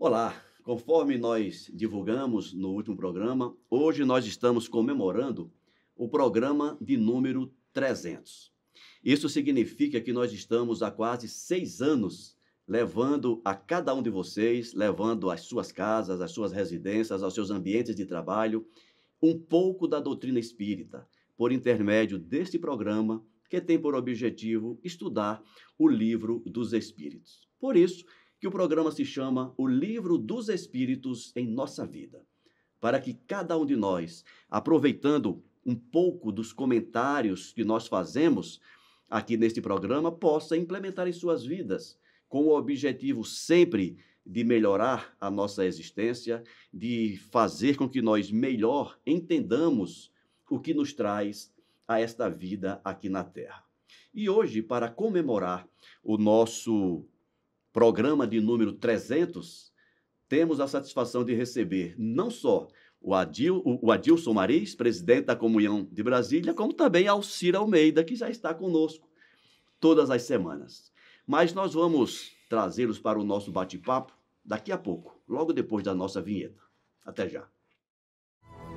Olá, conforme nós divulgamos no último programa, hoje nós estamos comemorando o programa de número 300. Isso significa que nós estamos há quase 6 anos levando a cada um de vocês, levando às suas casas, às suas residências, aos seus ambientes de trabalho, um pouco da doutrina espírita, por intermédio deste programa que tem por objetivo estudar o Livro dos Espíritos. Por isso que o programa se chama O Livro dos Espíritos em Nossa Vida, para que cada um de nós, aproveitando um pouco dos comentários que nós fazemos aqui neste programa, possa implementar em suas vidas, com o objetivo sempre de melhorar a nossa existência, de fazer com que nós melhor entendamos o que nos traz a esta vida aqui na Terra. E hoje, para comemorar o nosso programa de número 300, temos a satisfação de receber não só o Adilson Maris, presidente da Comunhão de Brasília, como também a Alcira Almeida, que já está conosco todas as semanas. Mas nós vamos trazê-los para o nosso bate-papo daqui a pouco, logo depois da nossa vinheta. Até já.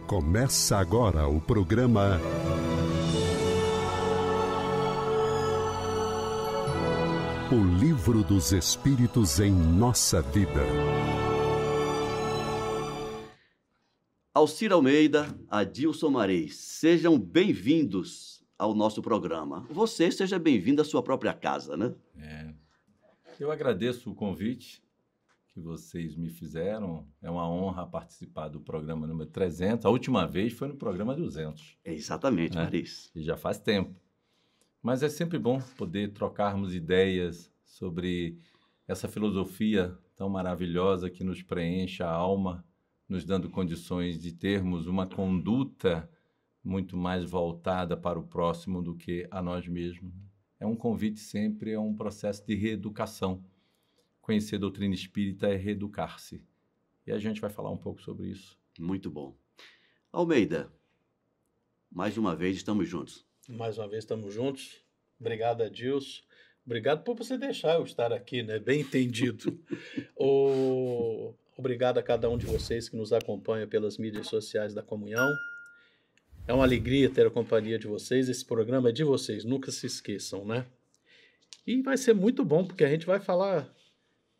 Começa agora o programa O Livro dos Espíritos em Nossa Vida. Alcira Almeida, Adilson Maris, sejam bem-vindos ao nosso programa. Você seja bem-vindo à sua própria casa, né? Eu agradeço o convite que vocês me fizeram. É uma honra participar do programa número 300. A última vez foi no programa 200. Exatamente, Maris. E já faz tempo. Mas é sempre bom poder trocarmos ideias sobre essa filosofia tão maravilhosa que nos preenche a alma, nos dando condições de termos uma conduta muito mais voltada para o próximo do que a nós mesmos. É um convite sempre, é um processo de reeducação. Conhecer a doutrina espírita é reeducar-se. E a gente vai falar um pouco sobre isso. Muito bom. Almeida, mais uma vez estamos juntos. Mais uma vez estamos juntos. Obrigado, Adilson. Obrigado por você deixar eu estar aqui, né? Bem entendido. Obrigado a cada um de vocês que nos acompanha pelas mídias sociais da Comunhão. É uma alegria ter a companhia de vocês. Esse programa é de vocês, nunca se esqueçam, né? E vai ser muito bom, porque a gente vai falar...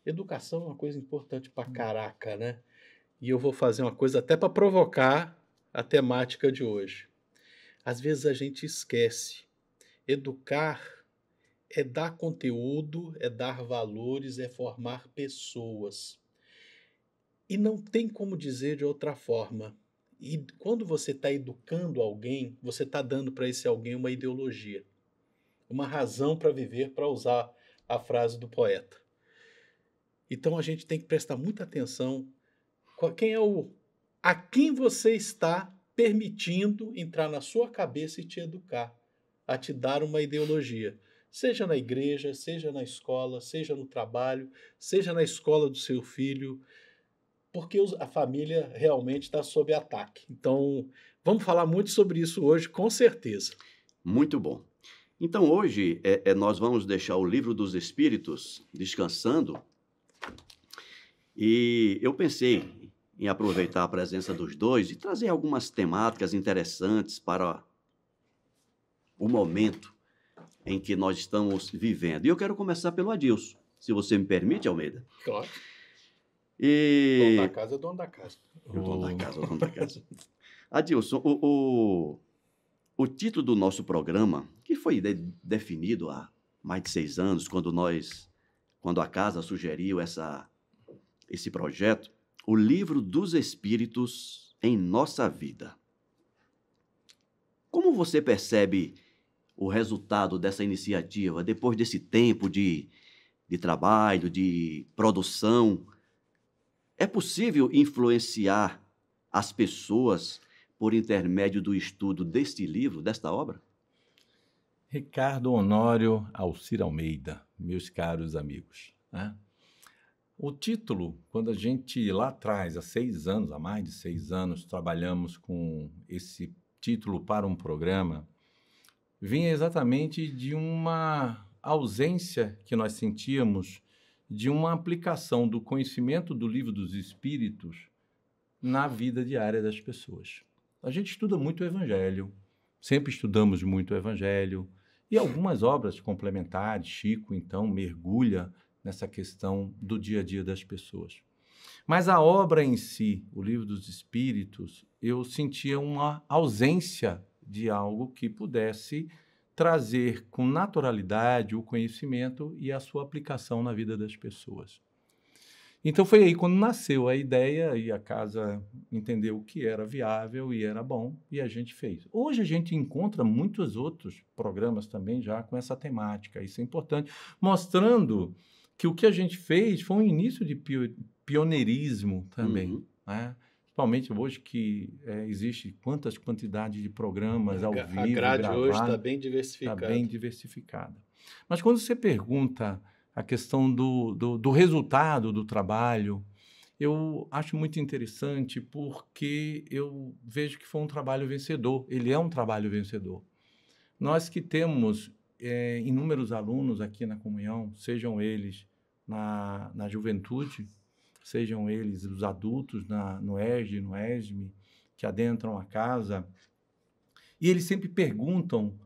Educação é uma coisa importante pra caraca, né? E eu vou fazer uma coisa até para provocar a temática de hoje. Às vezes a gente esquece. Educar é dar conteúdo, é dar valores, é formar pessoas. E não tem como dizer de outra forma. E quando você está educando alguém, você está dando para esse alguém uma ideologia, uma razão para viver, para usar a frase do poeta. Então a gente tem que prestar muita atenção a quem você está permitindo entrar na sua cabeça e te educar, a te dar uma ideologia. Seja na igreja, seja na escola, seja no trabalho, seja na escola do seu filho, porque a família realmente está sob ataque. Então, vamos falar muito sobre isso hoje, com certeza. Muito bom. Então, hoje, nós vamos deixar o Livro dos Espíritos descansando. E eu pensei em aproveitar a presença dos dois e trazer algumas temáticas interessantes para o momento em que nós estamos vivendo. E eu quero começar pelo Adilson, se você me permite, Almeida. Claro. Dono da casa é dono da casa. O dono da casa, o dono da casa. Adilson, o título do nosso programa, que foi definido há mais de 6 anos, quando a casa sugeriu esse projeto, O Livro dos Espíritos em Nossa Vida. Como você percebe o resultado dessa iniciativa, depois desse tempo de trabalho, de produção? É possível influenciar as pessoas por intermédio do estudo deste livro, desta obra? Ricardo Honório Alcira Almeida, meus caros amigos, né? O título, quando a gente lá atrás, há mais de 6 anos, trabalhamos com esse título para um programa, vinha exatamente de uma ausência que nós sentíamos de uma aplicação do conhecimento do Livro dos Espíritos na vida diária das pessoas. A gente estuda muito o Evangelho, sempre estudamos muito o Evangelho, e algumas obras complementares. Chico, então, mergulha nessa questão do dia a dia das pessoas. Mas a obra em si, o Livro dos Espíritos, eu sentia uma ausência de algo que pudesse trazer com naturalidade o conhecimento e a sua aplicação na vida das pessoas. Então foi aí quando nasceu a ideia e a casa entendeu que era viável e era bom e a gente fez. Hoje a gente encontra muitos outros programas também já com essa temática, isso é importante, mostrando que o que a gente fez foi um início de pioneirismo também, né? Principalmente hoje que existe quantidades de programas ao vivo, a grade gravado, hoje está bem diversificada. Está bem diversificada. Mas quando você pergunta a questão do resultado do trabalho, eu acho muito interessante porque eu vejo que foi um trabalho vencedor. Ele é um trabalho vencedor. Nós que temos inúmeros alunos aqui na comunhão, sejam eles na juventude, sejam eles os adultos no ERJ, no ESME, que adentram a casa, e eles sempre perguntam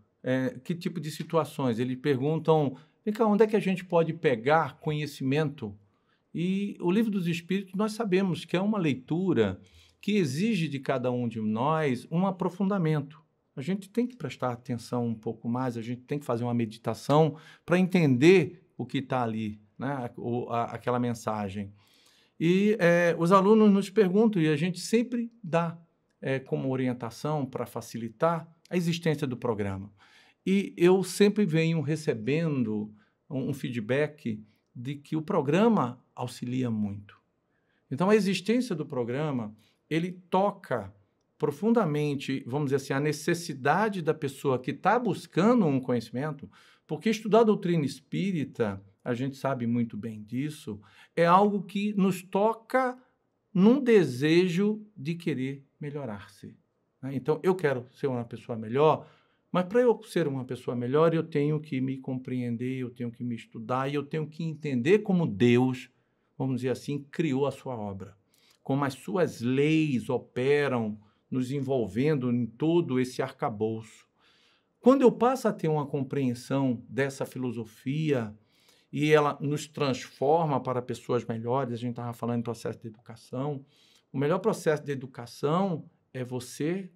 que tipo de situações. Eles perguntam, vem cá, onde é que a gente pode pegar conhecimento? E o Livro dos Espíritos, nós sabemos que é uma leitura que exige de cada um de nós um aprofundamento. A gente tem que prestar atenção um pouco mais, a gente tem que fazer uma meditação para entender o que está ali, né? Aquela mensagem. E os alunos nos perguntam, e a gente sempre dá como orientação para facilitar a existência do programa. E eu sempre venho recebendo um feedback de que o programa auxilia muito. Então, a existência do programa, ele toca profundamente, vamos dizer assim, a necessidade da pessoa que está buscando um conhecimento, porque estudar a doutrina espírita, a gente sabe muito bem disso, é algo que nos toca num desejo de querer melhorar-se, né? Então, eu quero ser uma pessoa melhor, mas para eu ser uma pessoa melhor, eu tenho que me compreender, eu tenho que me estudar e eu tenho que entender como Deus, vamos dizer assim, criou a sua obra, como as suas leis operam, nos envolvendo em todo esse arcabouço. Quando eu passo a ter uma compreensão dessa filosofia e ela nos transforma para pessoas melhores, a gente estava falando em processo de educação, o melhor processo de educação é você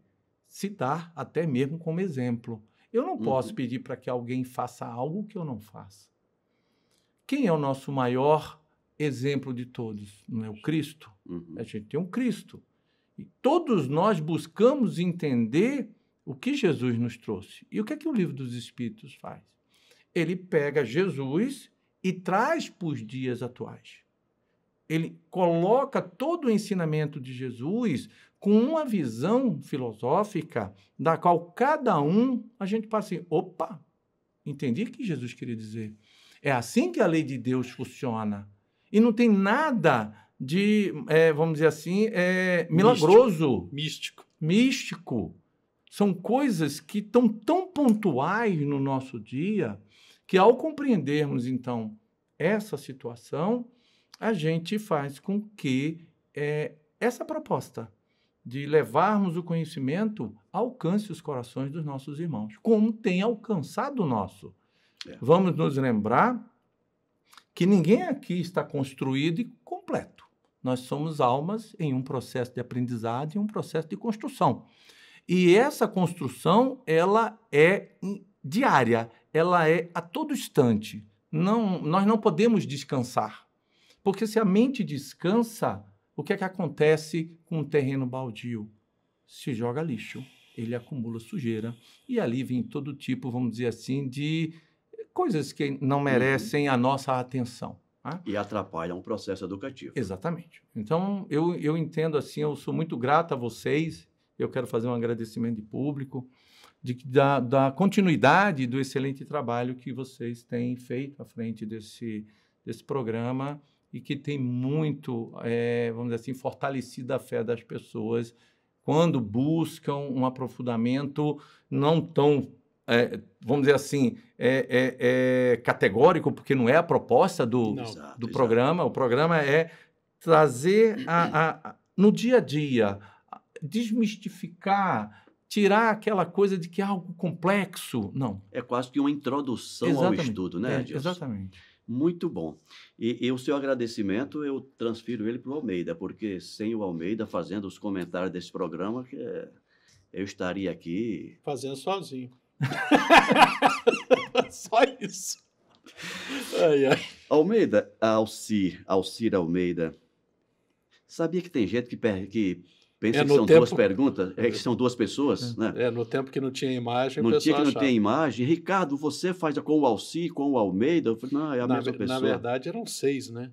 se dar até mesmo como exemplo. Eu não posso pedir para que alguém faça algo que eu não faça. Quem é o nosso maior exemplo de todos? Não é o Cristo? A gente tem um Cristo. E todos nós buscamos entender o que Jesus nos trouxe. E o que é que o Livro dos Espíritos faz? Ele pega Jesus e traz para os dias atuais. Ele coloca todo o ensinamento de Jesus com uma visão filosófica da qual cada um, a gente passa assim, opa, entendi o que Jesus queria dizer. É assim que a lei de Deus funciona. E não tem nada de, vamos dizer assim, milagroso. Místico. São coisas que estão tão pontuais no nosso dia que, ao compreendermos, então, essa situação, a gente faz com que essa proposta de levarmos o conhecimento alcance os corações dos nossos irmãos, como tem alcançado o nosso. Vamos nos lembrar que ninguém aqui está construído e completo. Nós somos almas em um processo de aprendizado e um processo de construção. E essa construção, ela é diária, ela é a todo instante. Nós não podemos descansar, porque se a mente descansa, o que é que acontece com um terreno baldio? Se joga lixo, ele acumula sujeira, e ali vem todo tipo, vamos dizer assim, de coisas que não merecem a nossa atenção. Tá? E atrapalha um processo educativo. Exatamente. Então, eu entendo assim, eu sou muito grato a vocês, eu quero fazer um agradecimento de público, da continuidade do excelente trabalho que vocês têm feito à frente desse programa e que tem muito, vamos dizer assim, fortalecido a fé das pessoas quando buscam um aprofundamento não tão vamos dizer assim, categórico, porque não é a proposta do Exato. programa. O programa é trazer no dia a dia, desmistificar, tirar aquela coisa de que é algo complexo. Não. É quase que uma introdução ao Exatamente. estudo, né, Adilson? Exatamente. Muito bom. E o seu agradecimento eu transfiro ele para o Almeida, porque sem o Almeida fazendo os comentários desse programa, eu estaria aqui... Fazendo sozinho. Só isso. Ai, ai. Almeida, Alcir Almeida, sabia que tem gente que pensa que são duas perguntas, que são duas pessoas, né? No tempo que não tinha imagem, o não pessoal tinha que não achava. tem imagem. Ricardo, você faz com o Alcir, com o Almeida? Eu falei, não, é a mesma pessoa. Na verdade, eram 6, né?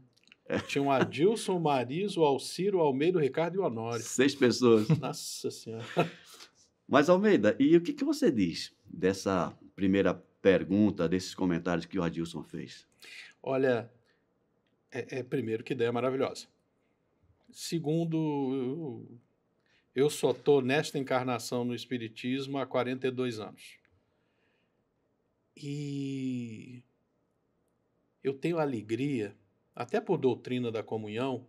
Tinha o Adilson, o Mariz, o Alcir, o Almeida, o Ricardo e o Honório. 6 pessoas. Nossa Senhora. Mas, Almeida, e o que você diz dessa primeira pergunta, desses comentários que o Adilson fez? Olha, primeiro que ideia maravilhosa. Segundo, eu só estou nesta encarnação no Espiritismo há 42 anos. E eu tenho alegria, até por doutrina da comunhão,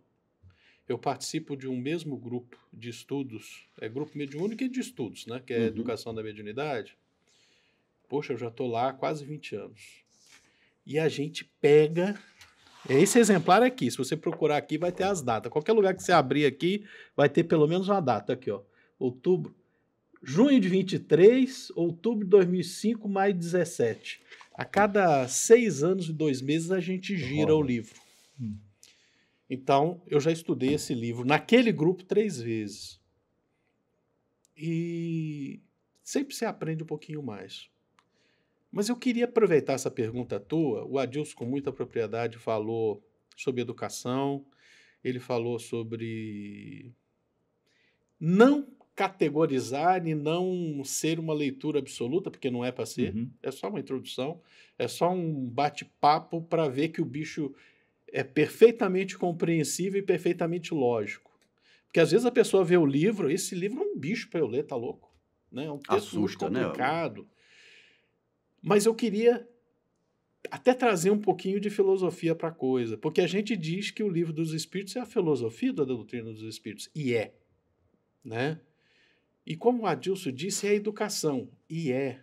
eu participo de um mesmo grupo de estudos, grupo mediúnico e de estudos, né, que é a Educação da Mediunidade. Poxa, eu já estou lá há quase 20 anos. E a gente pega... Esse exemplar aqui, se você procurar aqui, vai ter as datas. Qualquer lugar que você abrir aqui, vai ter pelo menos uma data aqui, ó. Junho de 23, outubro de 2005, maio de 17. A cada 6 anos e 2 meses a gente gira o livro. Então, eu já estudei esse livro naquele grupo 3 vezes. E sempre se aprende um pouquinho mais. Mas eu queria aproveitar essa pergunta tua. O Adilson, com muita propriedade, falou sobre educação, ele falou sobre não categorizar e não ser uma leitura absoluta, porque não é para ser, é só uma introdução, é só um bate-papo para ver que o bicho é perfeitamente compreensível e perfeitamente lógico. Porque às vezes a pessoa vê o livro, esse livro é um bicho para eu ler, tá louco? Né? É um texto muito complicado. Né? Mas eu queria até trazer um pouquinho de filosofia para a coisa, porque a gente diz que o Livro dos Espíritos é a filosofia da doutrina dos Espíritos, e é. Né? E como o Adilson disse, é a educação, e é.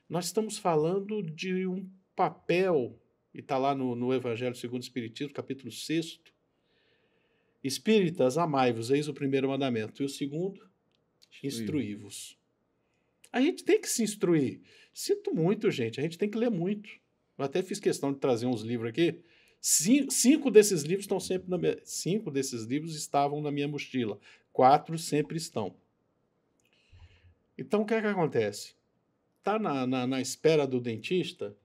Nós estamos falando de um papel, e está lá no Evangelho segundo o Espiritismo, capítulo 6, Espíritas, amai-vos, eis o primeiro mandamento, e o segundo, instruí-vos. A gente tem que se instruir. Sinto muito, gente, a gente tem que ler muito. Eu até fiz questão de trazer uns livros aqui. 5 desses livros estão sempre 5 desses livros estavam na minha mochila. 4 sempre estão. Então, o que é que acontece? Está na espera do dentista?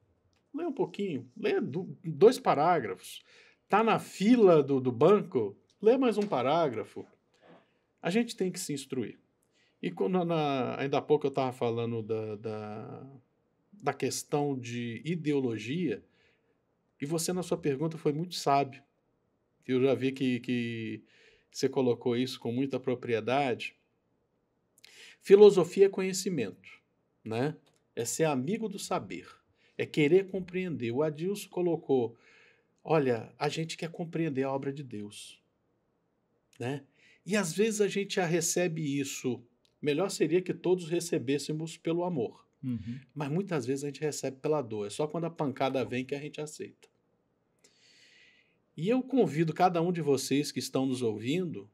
Lê um pouquinho. Lê 2 parágrafos. Está na fila do banco? Lê mais um parágrafo. A gente tem que se instruir. E ainda há pouco eu estava falando da questão de ideologia, e você, na sua pergunta, foi muito sábio. Eu já vi que você colocou isso com muita propriedade. Filosofia é conhecimento, né? É ser amigo do saber, é querer compreender. O Adilson colocou, olha, a gente quer compreender a obra de Deus, né? E às vezes a gente já recebe isso. Melhor seria que todos recebêssemos pelo amor. Mas muitas vezes a gente recebe pela dor. É só quando a pancada vem que a gente aceita. E eu convido cada um de vocês que estão nos ouvindo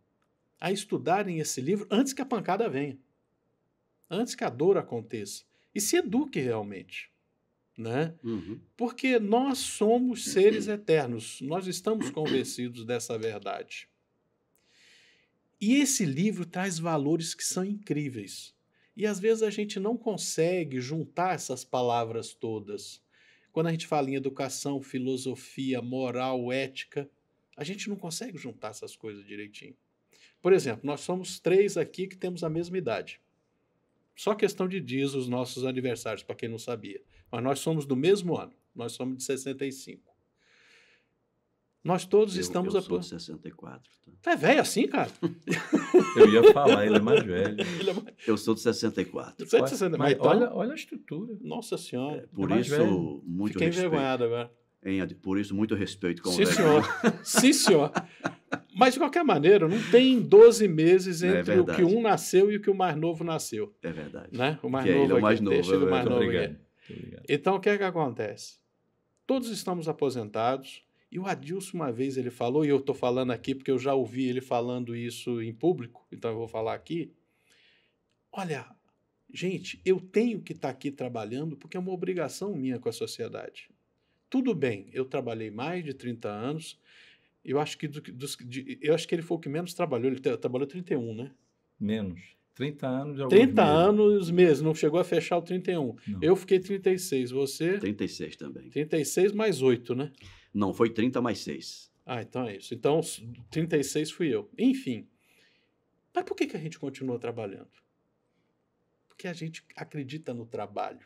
a estudarem esse livro antes que a pancada venha. Antes que a dor aconteça. E se eduque realmente. Né? Porque nós somos seres eternos. Nós estamos convencidos dessa verdade. E esse livro traz valores que são incríveis. E às vezes a gente não consegue juntar essas palavras todas. Quando a gente fala em educação, filosofia, moral, ética, a gente não consegue juntar essas coisas direitinho. Por exemplo, nós somos 3 aqui que temos a mesma idade. Só questão de dias os nossos aniversários, para quem não sabia. Mas nós somos do mesmo ano. Nós somos de 65. Nós todos estamos... Eu sou de 64. Tá? Tá é velho assim, cara? Eu ia falar, ele é mais velho. Eu sou de 64. Você é de 64. Mas Então, olha a estrutura. Nossa Senhora. Por mais isso, velho. muito Fiquei respeito. envergonhado agora. Por isso, muito respeito com o Sim, velho. senhor. Sim, senhor. Mas, de qualquer maneira, não tem 12 meses É entre o verdade. que um nasceu e o que o mais novo nasceu. É verdade. Né? O mais Que novo ele é o mais aqui, novo, deixa ele é mais Muito novo obrigado. aqui. Muito obrigado. Então, o que é que acontece? Todos estamos aposentados, e o Adilson, uma vez, ele falou, e eu estou falando aqui porque eu já ouvi ele falando isso em público, então eu vou falar aqui. Olha, gente, eu tenho que estar aqui trabalhando porque é uma obrigação minha com a sociedade. Tudo bem, eu trabalhei mais de 30 anos, eu acho que, eu acho que ele foi o que menos trabalhou, ele trabalhou 31, né? Menos. 30 anos de alguns 30 meses. anos mesmo, não chegou a fechar o 31. Não. Eu fiquei 36, você? 36 também. 36 mais 8, né? Não, foi 30 mais 6. Ah, então é isso. Então, 36 fui eu. Enfim. Mas por que a gente continua trabalhando? Porque a gente acredita no trabalho.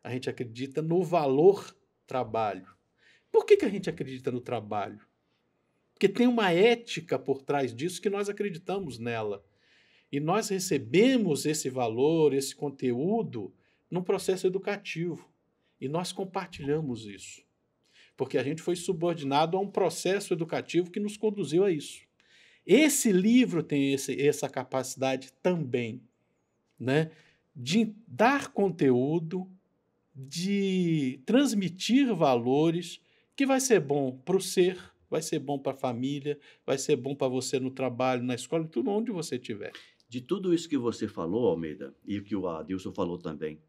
A gente acredita no valor trabalho. Por que a gente acredita no trabalho? Porque tem uma ética por trás disso que nós acreditamos nela. E nós recebemos esse valor, esse conteúdo, num processo educativo. E nós compartilhamos isso. Porque a gente foi subordinado a um processo educativo que nos conduziu a isso. Esse livro tem essa capacidade também, né, de dar conteúdo, de transmitir valores, que vai ser bom para o ser, vai ser bom para a família, vai ser bom para você no trabalho, na escola, tudo onde você estiver. De tudo isso que você falou, Almeida, e que o Adilson falou também,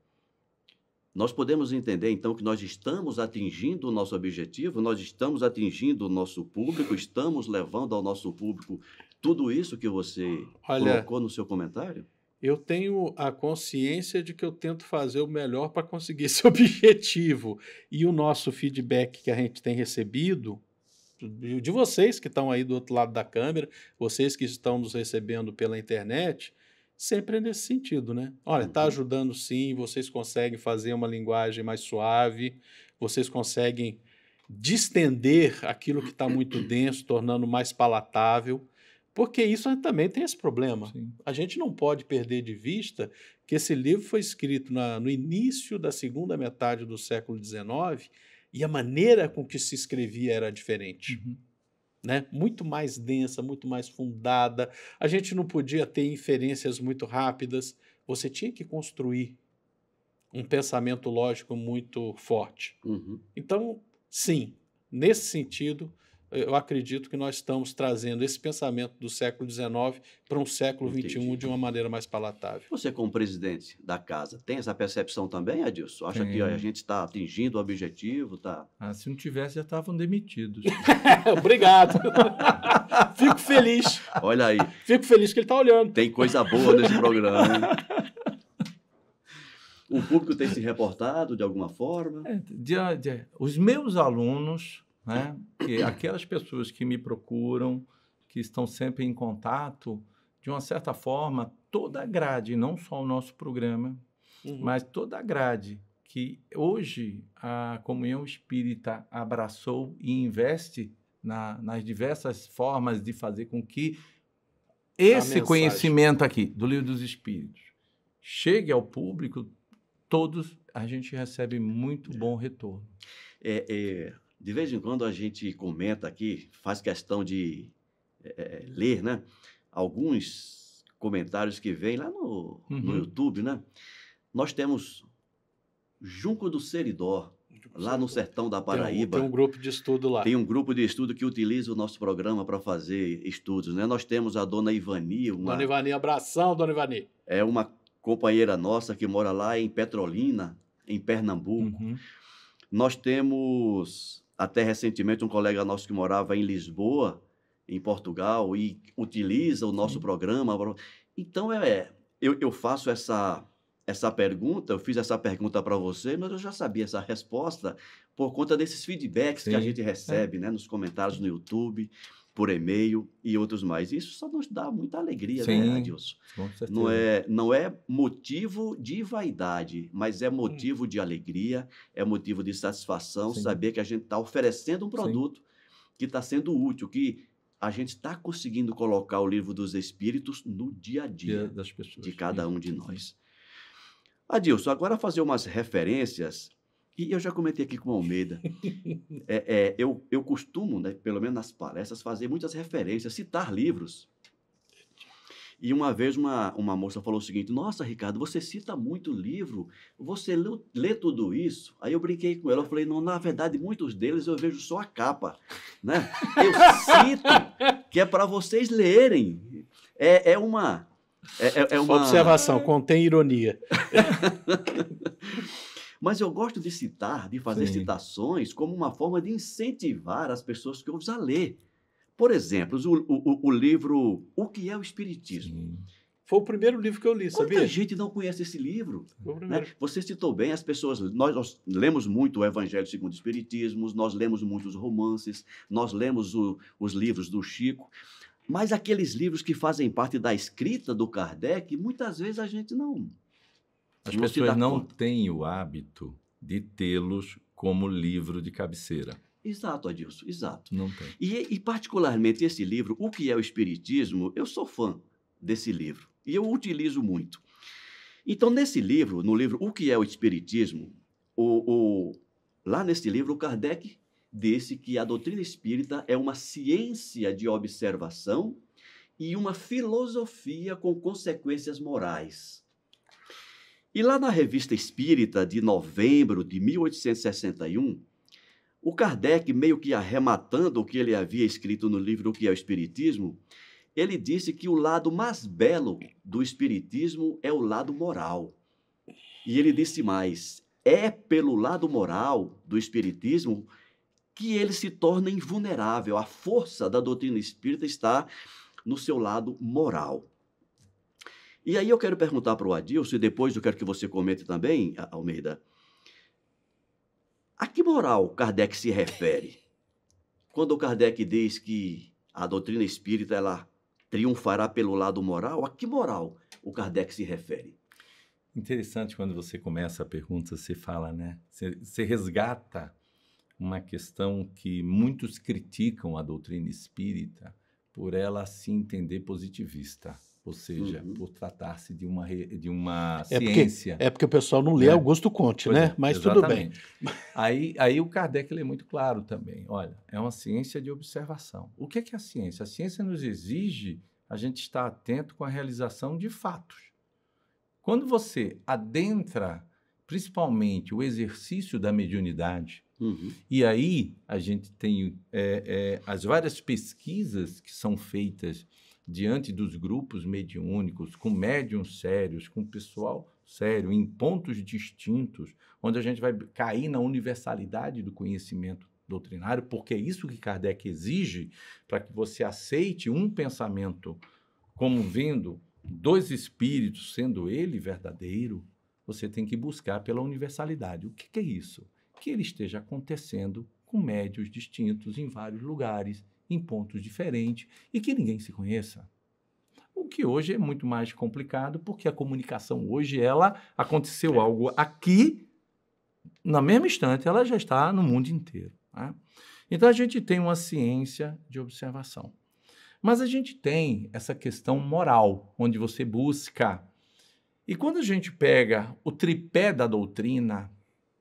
nós podemos entender, então, que nós estamos atingindo o nosso objetivo, nós estamos atingindo o nosso público, estamos levando ao nosso público tudo isso que você colocou no seu comentário? Eu tenho a consciência de que eu tento fazer o melhor para conseguir esse objetivo. E o nosso feedback que a gente tem recebido, de vocês que estão aí do outro lado da câmera, vocês que estão nos recebendo pela internet, sempre é nesse sentido, né? Olha, está ajudando sim, vocês conseguem fazer uma linguagem mais suave, vocês conseguem distender aquilo que está muito denso, tornando mais palatável, porque isso também tem esse problema. Sim. A gente não pode perder de vista que esse livro foi escrito no início da segunda metade do século XIX e a maneira com que se escrevia era diferente. Uhum. Né? Muito mais densa, muito mais fundada. A gente não podia ter inferências muito rápidas. Você tinha que construir um pensamento lógico muito forte. Uhum. Então, sim, nesse sentido, eu acredito que nós estamos trazendo esse pensamento do século XIX para um século XXI de uma maneira mais palatável. Você, como presidente da casa, tem essa percepção também, Adilson? Acha que a gente está atingindo o objetivo? Tá... Se não tivesse, já estavam demitidos. Obrigado. Fico feliz. Olha aí. Fico feliz que ele está olhando. Tem coisa boa nesse programa, hein? O público tem se reportado de alguma forma? Os meus alunos, né, aquelas pessoas que me procuram, que estão sempre em contato, de uma certa forma, toda a grade, não só o nosso programa, mas toda a grade que hoje a Comunhão Espírita abraçou e investe nas diversas formas de fazer com que esse conhecimento aqui do Livro dos Espíritos chegue ao público, todos a gente recebe muito bom retorno. De vez em quando a gente comenta aqui, faz questão de ler, né, alguns comentários que vêm lá no YouTube, né? Nós temos Junco do Seridó, lá no sertão da Paraíba. Tem um grupo de estudo lá. Tem um grupo de estudo que utiliza o nosso programa para fazer estudos, né? Nós temos a dona Ivani. Dona Ivani, abração, dona Ivani. É uma companheira nossa que mora lá em Petrolina, em Pernambuco. Nós temos, até recentemente, um colega nosso que morava em Lisboa, em Portugal, e utiliza o nosso programa. Então, eu faço essa pergunta, eu fiz essa pergunta para você, mas eu já sabia essa resposta por conta desses feedbacks que a gente recebe, né, nos comentários no YouTube, por e-mail e outros mais. Isso só nos dá muita alegria, né, Adilson? Com certeza. Não é motivo de vaidade, mas é motivo de alegria, é motivo de satisfação saber que a gente está oferecendo um produto que está sendo útil, que a gente está conseguindo colocar o Livro dos Espíritos no dia a dia das pessoas. de cada um de nós. Adilson, agora fazer umas referências, e eu já comentei aqui com o Almeida, eu costumo, né, pelo menos nas palestras, fazer muitas referências, citar livros. E uma vez uma moça falou o seguinte: nossa, Ricardo, você cita muito livro, você lê tudo isso? Aí eu brinquei com ela, eu falei: não, na verdade, muitos deles eu vejo só a capa, né? Eu cito que é para vocês lerem. É uma observação, contém ironia. Mas eu gosto de citar, de fazer Sim. citações como uma forma de incentivar as pessoas que ouvem a ler. Por exemplo, o livro O que é o Espiritismo? Sim. Foi o primeiro livro que eu li, sabia? Quanta gente não conhece esse livro? Foi o Né? primeiro. Você citou bem, as pessoas, nós lemos muito o Evangelho segundo o Espiritismo, nós lemos muitos romances, nós lemos os livros do Chico, mas aqueles livros que fazem parte da escrita do Kardec, muitas vezes a gente não... As não se dá pessoas não conta. têm o hábito de tê-los como livro de cabeceira. Exato, Adilson, exato. Não tem. E particularmente esse livro, O que é o Espiritismo, eu sou fã desse livro e eu utilizo muito. Então, nesse livro, no livro O que é o Espiritismo, lá nesse livro, o Kardec disse que a doutrina espírita é uma ciência de observação e uma filosofia com consequências morais. E lá na Revista Espírita, de novembro de 1861, o Kardec, meio que arrematando o que ele havia escrito no livro O que é o Espiritismo, ele disse que o lado mais belo do Espiritismo é o lado moral. E ele disse mais: é pelo lado moral do Espiritismo que ele se torna invulnerável. A força da doutrina espírita está no seu lado moral. E aí eu quero perguntar para o Adilson, e depois eu quero que você comente também, Almeida, a que moral Kardec se refere? Quando o Kardec diz que a doutrina espírita ela triunfará pelo lado moral, a que moral o Kardec se refere? Interessante quando você começa a pergunta, você fala, né? Você resgata uma questão que muitos criticam a doutrina espírita por ela se entender positivista. Ou seja, por tratar-se de uma ciência. Porque o pessoal não lê Augusto Conte, né? Mas exatamente. Tudo bem. Aí o Kardec ele é muito claro também. Olha, é uma ciência de observação. O que é a ciência? A ciência nos exige a gente estar atento com a realização de fatos. Quando você adentra, principalmente, o exercício da mediunidade, e aí a gente tem as várias pesquisas que são feitas diante dos grupos mediúnicos, com médiuns sérios, com pessoal sério, em pontos distintos, onde a gente vai cair na universalidade do conhecimento doutrinário, porque é isso que Kardec exige para que você aceite um pensamento como vendo dois espíritos, sendo ele verdadeiro, você tem que buscar pela universalidade. O que é isso? Que ele esteja acontecendo com médiuns distintos em vários lugares, em pontos diferentes, e que ninguém se conheça. O que hoje é muito mais complicado, porque a comunicação hoje, aconteceu algo aqui, na mesma instante, ela já está no mundo inteiro. Tá? Então, a gente tem uma ciência de observação. Mas a gente tem essa questão moral, onde você busca. E quando a gente pega o tripé da doutrina,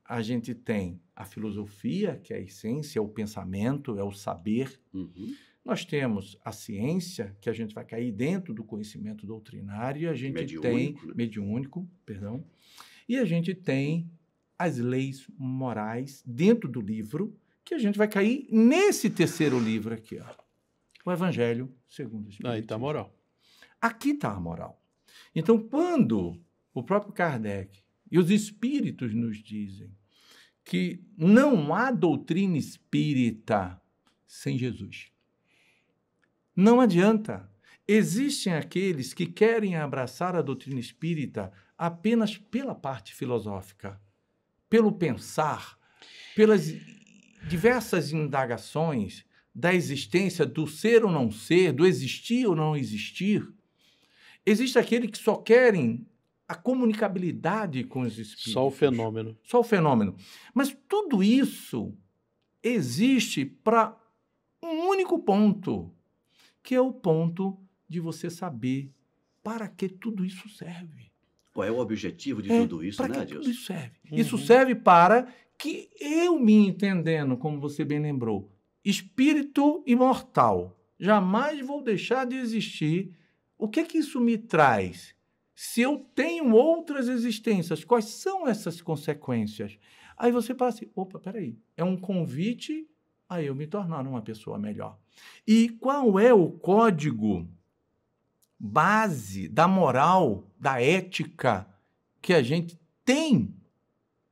a gente tem a filosofia, que é a essência, é o pensamento, é o saber. Nós temos a ciência, que a gente vai cair dentro do conhecimento doutrinário, e a gente mediúnico, perdão, e a gente tem as leis morais dentro do livro, que a gente vai cair nesse terceiro livro aqui, ó, o Evangelho segundo o Espiritismo. Aí está a moral. Aqui está a moral. Então, quando o próprio Kardec e os espíritos nos dizem que não há doutrina espírita sem Jesus, não adianta. Existem aqueles que querem abraçar a doutrina espírita apenas pela parte filosófica, pelo pensar, pelas diversas indagações da existência, do ser ou não ser, do existir ou não existir. Existe aqueles que só querem a comunicabilidade com os espíritos. Só o fenômeno. Só o fenômeno. Mas tudo isso existe para um único ponto, que é o ponto de você saber para que tudo isso serve. Qual é o objetivo de tudo isso, para né, que Adilson? tudo isso serve? Isso serve para que eu me entendendo, como você bem lembrou, espírito imortal, jamais vou deixar de existir. O que é que isso me traz? Se eu tenho outras existências, quais são essas consequências? Aí você fala assim, opa, peraí, é um convite a eu me tornar uma pessoa melhor. E qual é o código base da moral, da ética que a gente tem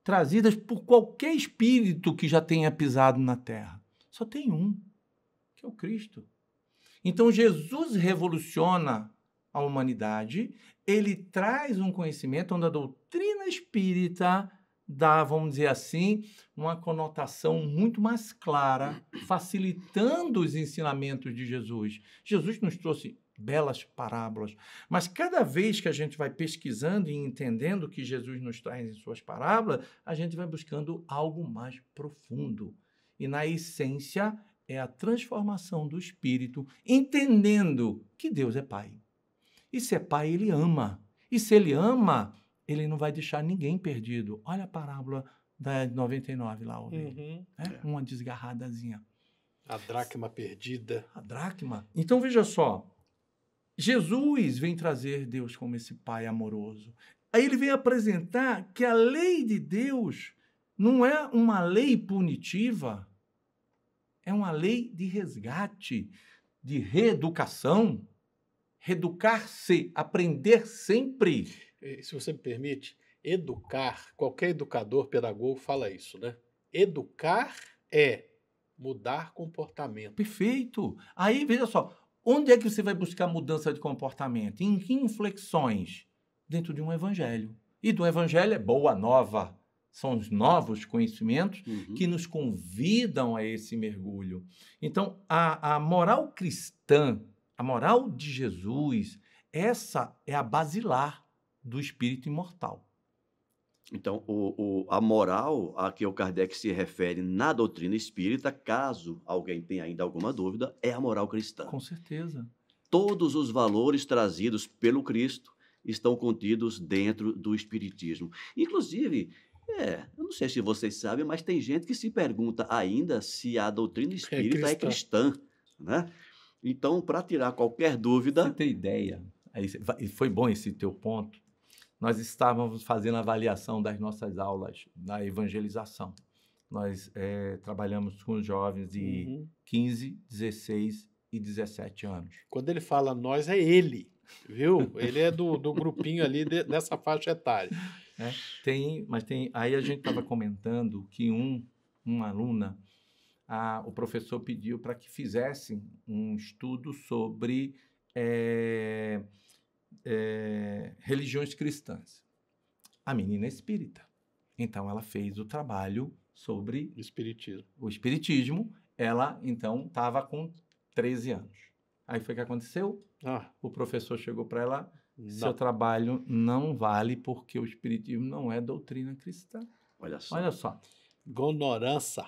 trazidas por qualquer espírito que já tenha pisado na Terra? Só tem um, que é o Cristo. Então, Jesus revoluciona a humanidade, ele traz um conhecimento onde a doutrina espírita dá, vamos dizer assim, uma conotação muito mais clara, facilitando os ensinamentos de Jesus. Jesus nos trouxe belas parábolas, mas cada vez que a gente vai pesquisando e entendendo o que Jesus nos traz em suas parábolas, a gente vai buscando algo mais profundo. E, na essência, é a transformação do espírito, entendendo que Deus é Pai. E se é Pai, Ele ama. E se Ele ama, Ele não vai deixar ninguém perdido. Olha a parábola da 99 lá, uma desgarradazinha. A dracma perdida. A dracma. Então, veja só, Jesus vem trazer Deus como esse Pai amoroso. Aí ele vem apresentar que a lei de Deus não é uma lei punitiva, é uma lei de resgate, de reeducação. Reeducar-se, aprender sempre. Se você me permite, educar, qualquer educador, pedagogo fala isso, né? Educar é mudar comportamento. Perfeito. Aí, veja só, onde é que você vai buscar mudança de comportamento? Em que inflexões? Dentro de um evangelho. E do evangelho é boa nova. São os novos conhecimentos que nos convidam a esse mergulho. Então, a moral cristã, a moral de Jesus, essa é a basilar do espírito imortal. Então, a moral a que o Kardec se refere na doutrina espírita, caso alguém tenha ainda alguma dúvida, é a moral cristã. Com certeza. Todos os valores trazidos pelo Cristo estão contidos dentro do espiritismo. Inclusive, eu não sei se vocês sabem, mas tem gente que se pergunta ainda se a doutrina espírita é cristã, né? Então, para tirar qualquer dúvida... Você tem ideia? E foi bom esse teu ponto. Nós estávamos fazendo a avaliação das nossas aulas da evangelização. Nós trabalhamos com jovens de 15, 16 e 17 anos. Quando ele fala nós, é ele, viu? Ele é do grupinho ali dessa faixa etária. Aí a gente estava comentando que uma aluna, o professor pediu para que fizessem um estudo sobre religiões cristãs. A menina é espírita. Então, ela fez o trabalho sobre o espiritismo. Ela, então, estava com 13 anos. Aí foi o que aconteceu? O professor chegou para ela, seu trabalho não vale porque o espiritismo não é doutrina cristã. Olha só. Olha só. Ignorância.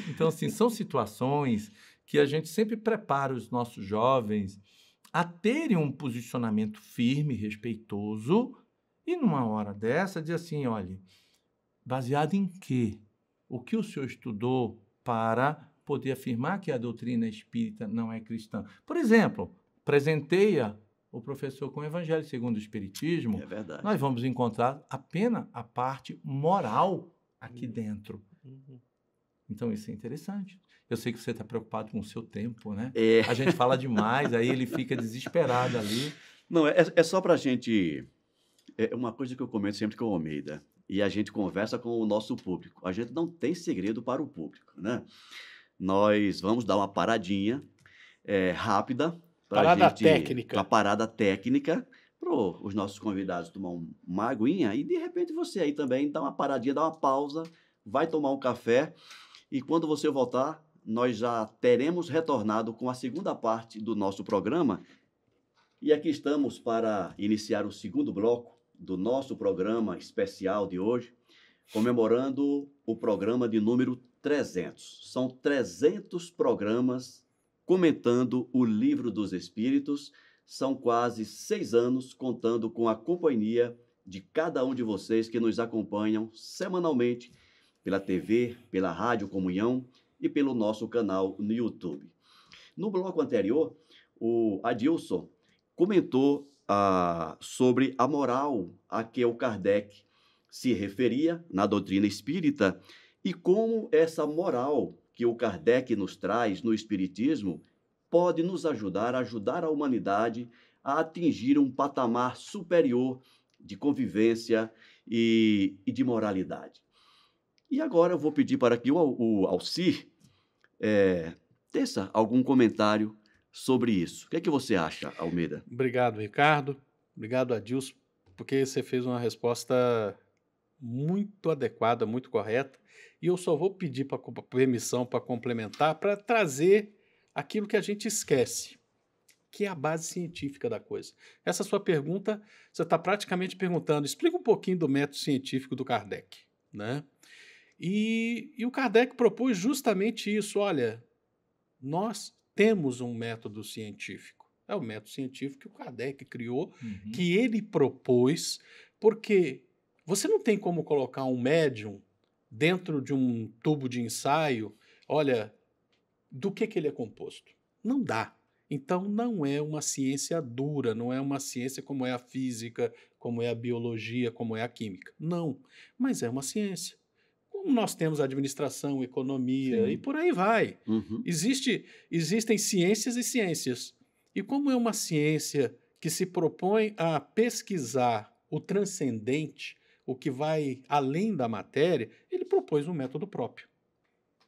Então, assim, são situações que a gente sempre prepara os nossos jovens a terem um posicionamento firme, respeitoso, e numa hora dessa, dizer assim, olha, baseado em quê? O que o senhor estudou para poder afirmar que a doutrina espírita não é cristã? Por exemplo, presenteia o professor com o Evangelho segundo o Espiritismo. É verdade. Nós vamos encontrar apenas a parte moral aqui dentro. Então, isso é interessante. Eu sei que você está preocupado com o seu tempo, né? A gente fala demais, aí ele fica desesperado ali. Não, é só para a gente... É uma coisa que eu comento sempre com o Almeida, e a gente conversa com o nosso público. A gente não tem segredo para o público, né? Nós vamos dar uma paradinha rápida. Técnica. Uma parada técnica para os nossos convidados tomar uma aguinha, e de repente você aí também dá uma paradinha, dá uma pausa, vai tomar um café, e quando você voltar, nós já teremos retornado com a segunda parte do nosso programa. E aqui estamos para iniciar o segundo bloco do nosso programa especial de hoje, comemorando o programa de número 300. São 300 programas comentando o Livro dos Espíritos. São quase 6 anos contando com a companhia de cada um de vocês que nos acompanham semanalmente pela TV, pela Rádio Comunhão e pelo nosso canal no YouTube. No bloco anterior, o Adilson comentou sobre a moral a que o Kardec se referia na doutrina espírita e como essa moral que o Kardec nos traz no Espiritismo pode nos ajudar a humanidade a atingir um patamar superior de convivência e de moralidade. E agora eu vou pedir para que o Alcir teça algum comentário sobre isso. O que é que você acha, Almeida? Obrigado, Ricardo. Obrigado, Adilson, porque você fez uma resposta muito adequada, muito correta. E eu só vou pedir permissão para complementar, para trazer aquilo que a gente esquece, que é a base científica da coisa. Essa sua pergunta, você está praticamente perguntando, explica um pouquinho do método científico do Kardec, né? E o Kardec propôs justamente isso. Olha, nós temos um método científico. É o método científico que o Kardec criou, que ele propôs, porque você não tem como colocar um médium dentro de um tubo de ensaio, olha, do que ele é composto? Não dá. Então, não é uma ciência dura, não é uma ciência como é a física, como é a biologia, como é a química. Não, mas é uma ciência. Como nós temos administração, economia, e por aí vai. Existem ciências e ciências. E como é uma ciência que se propõe a pesquisar o transcendente, o que vai além da matéria, ele propôs um método próprio,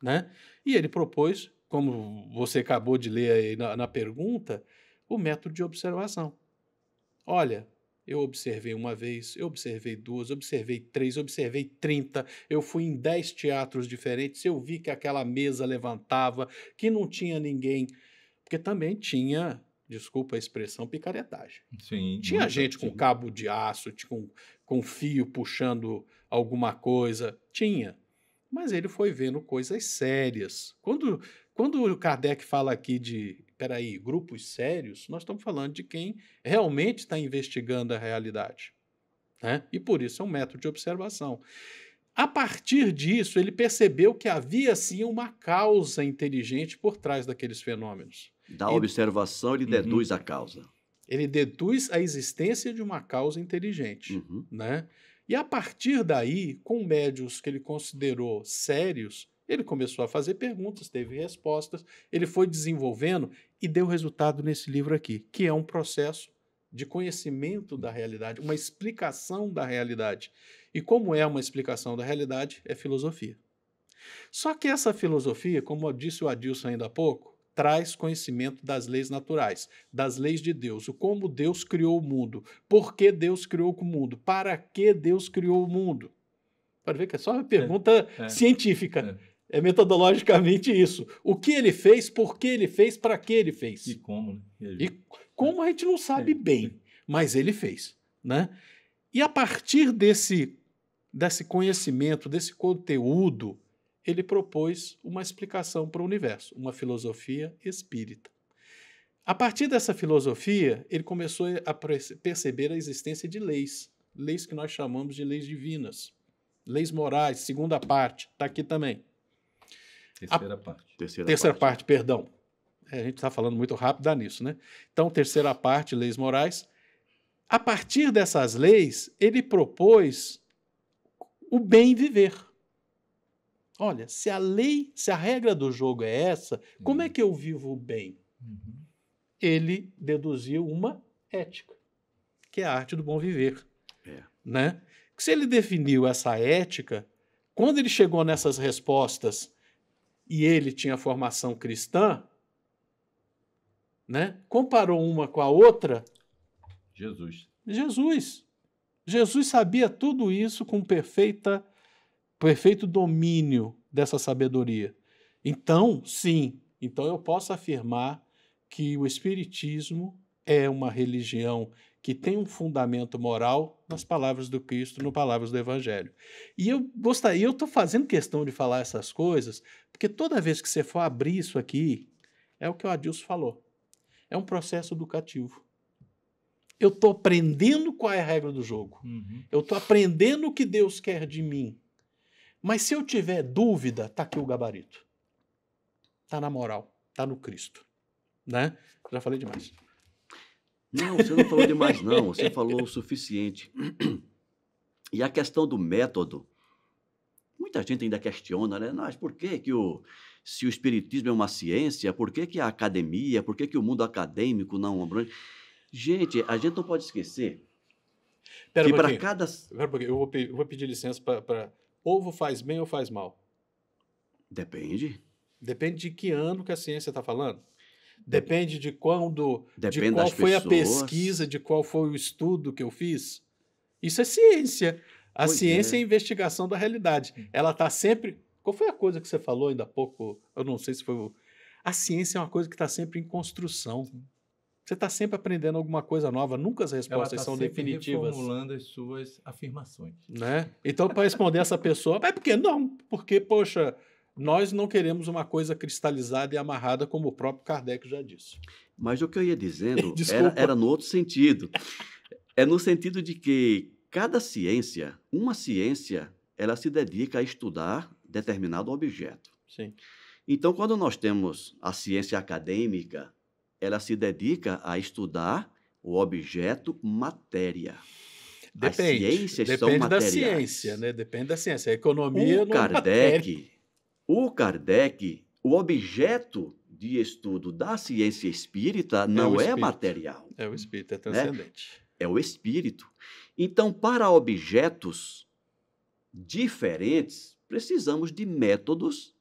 né? E ele propôs, como você acabou de ler aí na pergunta, o método de observação. Olha, eu observei uma vez, eu observei 2, eu observei 3, eu observei 30, eu fui em 10 teatros diferentes, eu vi que aquela mesa levantava, que não tinha ninguém, porque também tinha, desculpa a expressão, picaretagem. Sim, tinha gente com cabo de aço, com fio puxando alguma coisa, tinha. Mas ele foi vendo coisas sérias. Quando o Kardec fala aqui de, grupos sérios, nós estamos falando de quem realmente está investigando a realidade, né? E por isso é um método de observação. A partir disso, ele percebeu que havia, sim, uma causa inteligente por trás daqueles fenômenos. Da observação, ele deduz a causa. Ele deduz a existência de uma causa inteligente, né? E a partir daí, com médiuns que ele considerou sérios, ele começou a fazer perguntas, teve respostas, ele foi desenvolvendo e deu resultado nesse livro aqui, que é um processo de conhecimento da realidade, uma explicação da realidade. E como é uma explicação da realidade, é filosofia. Só que essa filosofia, como disse o Adilson ainda há pouco, traz conhecimento das leis naturais, das leis de Deus, o como Deus criou o mundo, por que Deus criou o mundo, para que Deus criou o mundo. Pode ver que é só uma pergunta científica. É metodologicamente isso. O que ele fez, por que ele fez, para que ele fez. E como, né? E como a gente não sabe bem, mas ele fez, né? E a partir desse conhecimento, desse conteúdo, ele propôs uma explicação para o universo, uma filosofia espírita. A partir dessa filosofia, ele começou a perceber a existência de leis que nós chamamos de leis divinas, leis morais, segunda parte, está aqui também. Terceira parte, perdão. A gente está falando muito rápido, dá nisso, né? Então, terceira parte, leis morais. A partir dessas leis, ele propôs o bem viver. Olha, se a regra do jogo é essa, como é que eu vivo o bem? Ele deduziu uma ética, que é a arte do bom viver. Né? Se ele definiu essa ética, quando ele chegou nessas respostas e ele tinha formação cristã, né? Comparou uma com a outra. Jesus sabia tudo isso com perfeito domínio dessa sabedoria. Então, sim, eu posso afirmar que o Espiritismo é uma religião que tem um fundamento moral nas palavras do Cristo, nas palavras do Evangelho. E eu estou fazendo questão de falar essas coisas, porque toda vez que você for abrir isso aqui, é o que o Adilson falou. É um processo educativo. Eu estou aprendendo qual é a regra do jogo. Eu estou aprendendo o que Deus quer de mim. Mas se eu tiver dúvida, está aqui o gabarito. Está na moral, está no Cristo. Né? Já falei demais. Não, você não falou demais, não. Você falou o suficiente. E a questão do método, muita gente ainda questiona, né? Mas por que se o espiritismo é uma ciência, por que a academia, por que o mundo acadêmico não abrange? Gente, a gente não pode esquecer que para cada... Espera um pouquinho, eu vou pedir licença para... Ovo faz bem ou faz mal? Depende. Depende de que ano que a ciência está falando. Depende de quando, Depende de qual das foi a pessoas. pesquisa, de qual foi o estudo que eu fiz. Isso é ciência. A Pois ciência é é. a investigação da realidade. Ela está sempre... Qual foi a coisa que você falou ainda há pouco? Eu não sei se foi... A ciência é uma coisa que está sempre em construção. Você está sempre aprendendo alguma coisa nova. Nunca as respostas são definitivas. Reformulando as suas afirmações. Né? Então, para responder essa pessoa, mas por que não? Porque, poxa, nós não queremos uma coisa cristalizada e amarrada, como o próprio Kardec já disse. Mas o que eu ia dizendo Desculpa. era no outro sentido. É no sentido de que cada ciência, uma ciência, ela se dedica a estudar determinado objeto. Sim. Então, quando nós temos a ciência acadêmica, ela se dedica a estudar o objeto matéria. As ciências são Depende da materiais. ciência, né? Depende da ciência. A economia não é matéria. O Kardec, o objeto de estudo da ciência espírita não o é espírito. material, É o espírito, é transcendente. é o espírito. Então, para objetos diferentes, precisamos de métodos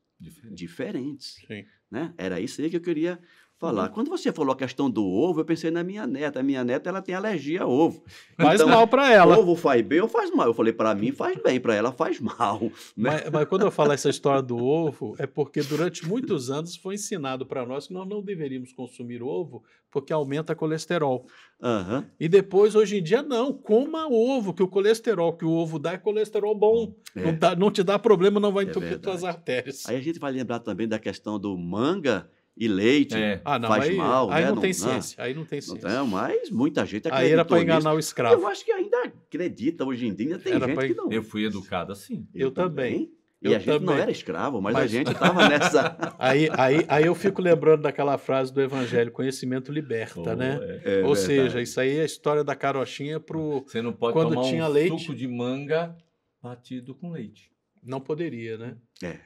diferentes. Sim. Né? Era isso aí que eu queria falar. Quando você falou a questão do ovo, eu pensei na minha neta. A minha neta, ela tem alergia a ovo. Faz Então, mal para ela. Ovo faz bem ou faz mal? Eu falei, para mim faz bem, para ela faz mal. Né? Mas quando eu falo essa história do ovo, é porque durante muitos anos foi ensinado para nós que nós não deveríamos consumir ovo porque aumenta colesterol. Aham. E depois, hoje em dia, não. Coma ovo, que o colesterol que o ovo dá é colesterol bom. É. Não te dá problema, não vai entupir verdade. tuas artérias. Aí a gente vai lembrar também da questão do manga e leite. É. Não, faz aí, mal, aí né? não tem Não- ciência. Aí não tem Não ciência. tem, mas muita gente acreditou Aí era para nisso. enganar o Eu escravo. acho que ainda acredita hoje em dia. Tem Era gente pra- que não. Eu fui educado assim. Eu também. E Eu a gente não também. era escravo, mas a Mas- gente estava nessa... Aí eu fico lembrando daquela frase do Evangelho, conhecimento liberta, né? É. É Ou verdade. seja, isso aí é a história da carochinha pro... Você não pode Quando tomar tinha um leite- suco de manga batido com leite. Não poderia, né?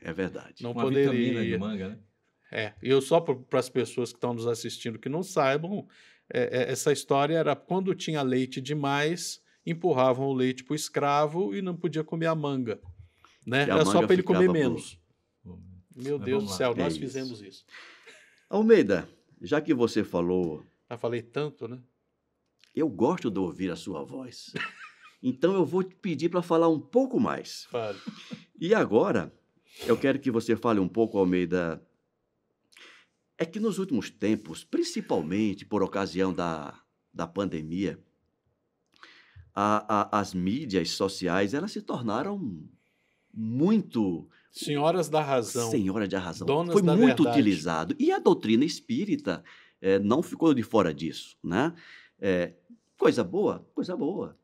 É verdade. Não Uma vitamina de poderia. manga, né? Eu só para as pessoas que estão nos assistindo que não saibam, essa história era quando tinha leite demais, empurravam o leite para o escravo e não podia comer a manga. Né? E a Era só manga para ele comer ficava pro- menos. Meu Mas Deus do vamos lá. céu, É nós isso. fizemos isso. Almeida, já que você falou, Já falei tanto, né? eu gosto de ouvir a sua voz. Então eu vou te pedir para falar um pouco mais. Fale. E agora, eu quero que você fale um pouco, Almeida. É que nos últimos tempos, principalmente por ocasião da pandemia, as mídias sociais elas se tornaram muito Senhoras da razão. senhora de razão. Donas Foi da muito verdade. utilizado. E a doutrina espírita não ficou de fora disso, né? Coisa boa,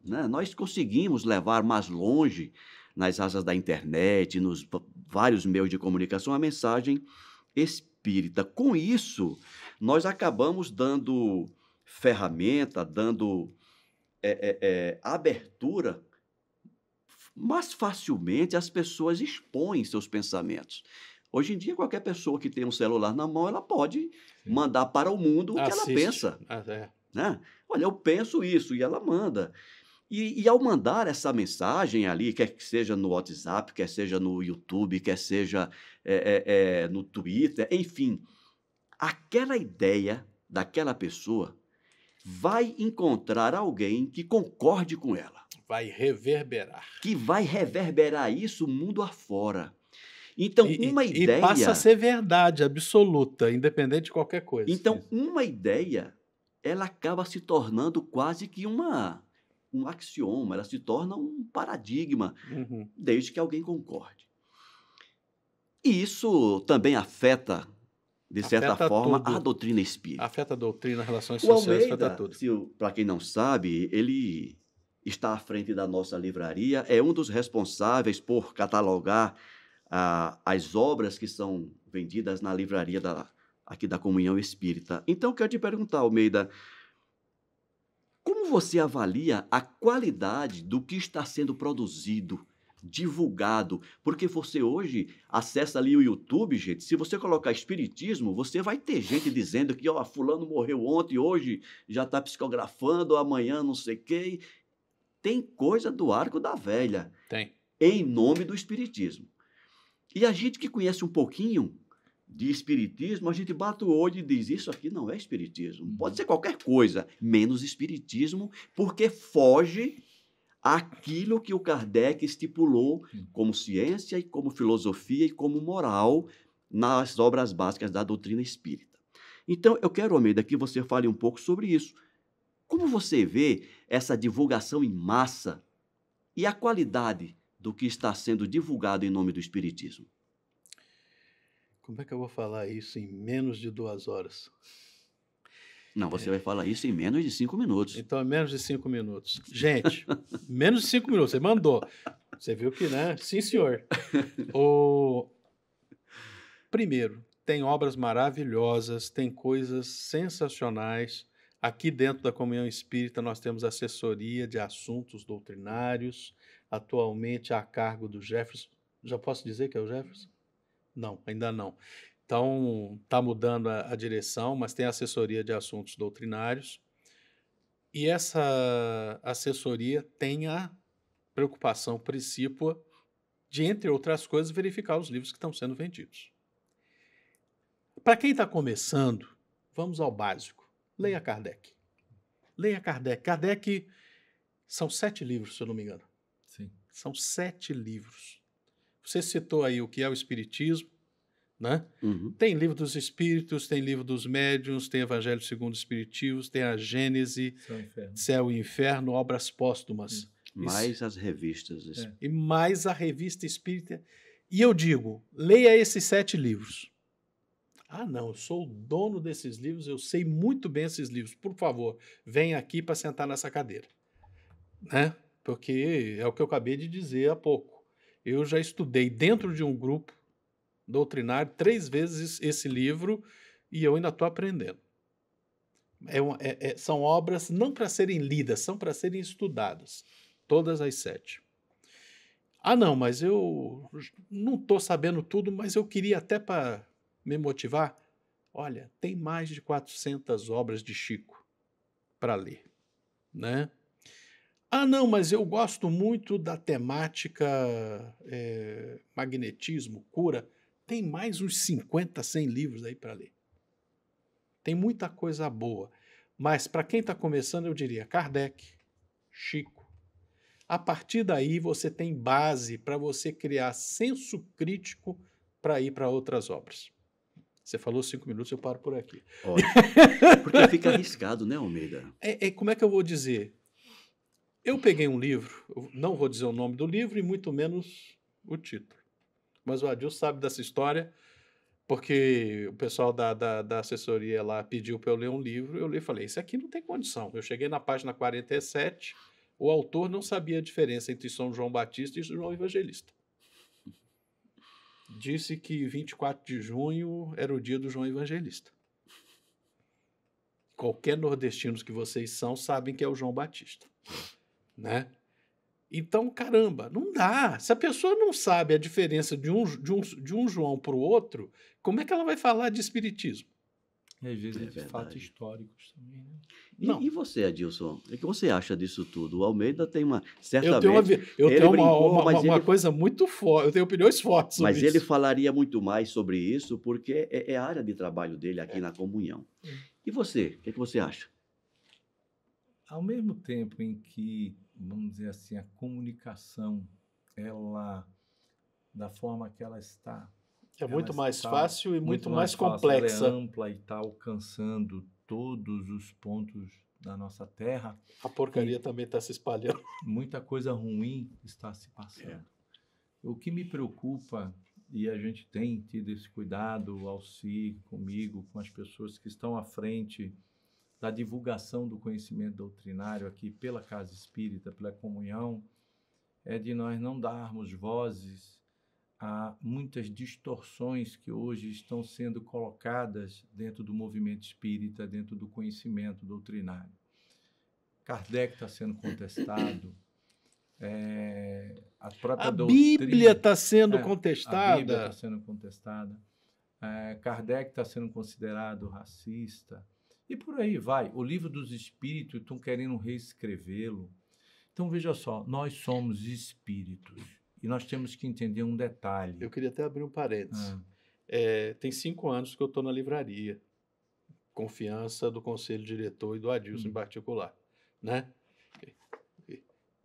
né? Nós conseguimos levar mais longe nas asas da internet, nos vários meios de comunicação, a mensagem espírita. Com isso, nós acabamos dando ferramenta, dando abertura, mais facilmente as pessoas expõem seus pensamentos. Hoje em dia, qualquer pessoa que tem um celular na mão, ela pode mandar para o mundo o que ela Assiste. pensa. Né? Olha, eu penso isso, e ela manda. E ao mandar essa mensagem ali, quer que seja no WhatsApp, quer seja no YouTube, quer seja no Twitter, enfim, aquela ideia daquela pessoa vai encontrar alguém que concorde com ela, Vai reverberar. que vai reverberar isso mundo afora. Então, uma ideia... E passa a ser verdade absoluta, independente de qualquer coisa. Então, uma ideia ela acaba se tornando quase que um axioma, ela se torna um paradigma, Uhum. desde que alguém concorde. E isso também afeta, de certa Afeta forma, a tudo. doutrina espírita. Afeta a doutrina, relações O sociais, afeta Almeida, tudo. para quem não sabe, ele está à frente da nossa livraria, é um dos responsáveis por catalogar as obras que são vendidas na livraria aqui da Comunhão Espírita. Então, eu quero te perguntar, Almeida, como você avalia a qualidade do que está sendo produzido, divulgado? Porque você hoje acessa ali o YouTube, gente, se você colocar espiritismo, você vai ter gente dizendo que, ó, fulano morreu ontem, hoje já está psicografando, amanhã não sei quem. Tem coisa do arco da velha, Tem. em nome do espiritismo. E a gente que conhece um pouquinho de espiritismo, a gente bate o olho e diz, isso aqui não é espiritismo. Pode ser qualquer coisa, menos espiritismo, porque foge àquilo que o Kardec estipulou como ciência e como filosofia e como moral nas obras básicas da doutrina espírita. Então, eu quero, Almeida, que você fale um pouco sobre isso. Como você vê essa divulgação em massa e a qualidade do que está sendo divulgado em nome do espiritismo? Como é que eu vou falar isso em menos de 2 horas? Não, você vai falar isso em menos de 5 minutos. Então, é menos de 5 minutos. Gente, menos de 5 minutos, você mandou. Você viu que, né? Sim, senhor. Primeiro, tem obras maravilhosas, tem coisas sensacionais. Aqui dentro da Comunhão Espírita nós temos assessoria de assuntos doutrinários, atualmente a cargo do Jefferson. Já posso dizer que é o Jefferson? Não, ainda não. Então, está mudando a direção, mas tem assessoria de assuntos doutrinários. E essa assessoria tem a preocupação precípua de, entre outras coisas, verificar os livros que estão sendo vendidos. Para quem está começando, vamos ao básico. Leia Kardec. Leia Kardec. Kardec são 7 livros, se eu não me engano. Sim. São 7 livros. Você citou aí o que é o Espiritismo, né? Uhum. Tem livro dos Espíritos, tem livro dos Médiuns, tem Evangelho segundo os Espiritismos, tem a Gênese, Céu e Inferno, obras póstumas. Mais as revistas. E mais a Revista Espírita. E eu digo, leia esses 7 livros. Ah, não, eu sou o dono desses livros, eu sei muito bem esses livros. Por favor, venha aqui para sentar nessa cadeira. Né? Porque é o que eu acabei de dizer há pouco. Eu já estudei dentro de um grupo doutrinário 3 vezes esse livro e eu ainda estou aprendendo. São obras não para serem lidas, são para serem estudadas. Todas as 7. Ah, não, mas eu não estou sabendo tudo, mas eu queria até para me motivar. Olha, tem mais de 400 obras de Chico para ler, né? Ah, não, mas eu gosto muito da temática magnetismo, cura. Tem mais uns 50, 100 livros aí para ler. Tem muita coisa boa. Mas para quem está começando, eu diria Kardec, Chico. A partir daí você tem base para você criar senso crítico para ir para outras obras. Você falou 5 minutos, eu paro por aqui. Olha, porque fica arriscado, né, Almeida? Como é que eu vou dizer? Eu peguei um livro, eu não vou dizer o nome do livro e muito menos o título. Mas o Adil sabe dessa história, porque o pessoal da assessoria lá pediu para eu ler um livro, eu li e falei, isso aqui não tem condição. Eu cheguei na página 47, o autor não sabia a diferença entre São João Batista e João Evangelista. Disse que 24 de junho era o dia do João Evangelista. Qualquer nordestinos que vocês são sabem que é o João Batista, né? Então, caramba, não dá. Se a pessoa não sabe a diferença de um João para o outro, como é que ela vai falar de espiritismo? E às vezes de fatos históricos também, né? E você, Adilson? O que você acha disso tudo? O Almeida tem uma... Eu tenho uma coisa muito forte, eu tenho opiniões fortes sobre isso. Mas ele falaria muito mais sobre isso, porque é a área de trabalho dele aqui na Comunhão. E você? O que você acha? Ao mesmo tempo em que, vamos dizer assim, a comunicação, ela, da forma que ela está É muito Ela mais está fácil e muito mais fácil, complexa. ela é ampla e está alcançando todos os pontos da nossa terra. A porcaria também está se espalhando. Muita coisa ruim está se passando. O que me preocupa, e a gente tem tido esse cuidado, Alci, comigo, com as pessoas que estão à frente da divulgação do conhecimento doutrinário aqui pela Casa Espírita, pela comunhão, é de nós não darmos vozes a muitas distorções que hoje estão sendo colocadas dentro do movimento espírita, dentro do conhecimento doutrinário. Kardec está sendo contestado, a própria Bíblia está sendo a Bíblia contestada. está sendo contestada, Kardec está sendo considerado racista, e por aí vai. O Livro dos Espíritos estão querendo reescrevê-lo. Então, veja só, nós somos espíritos e nós temos que entender um detalhe. Eu queria até abrir um parênteses. Ah, Tem 5 anos que eu estou na livraria. Confiança do Conselho Diretor e do Adilson em particular. Né?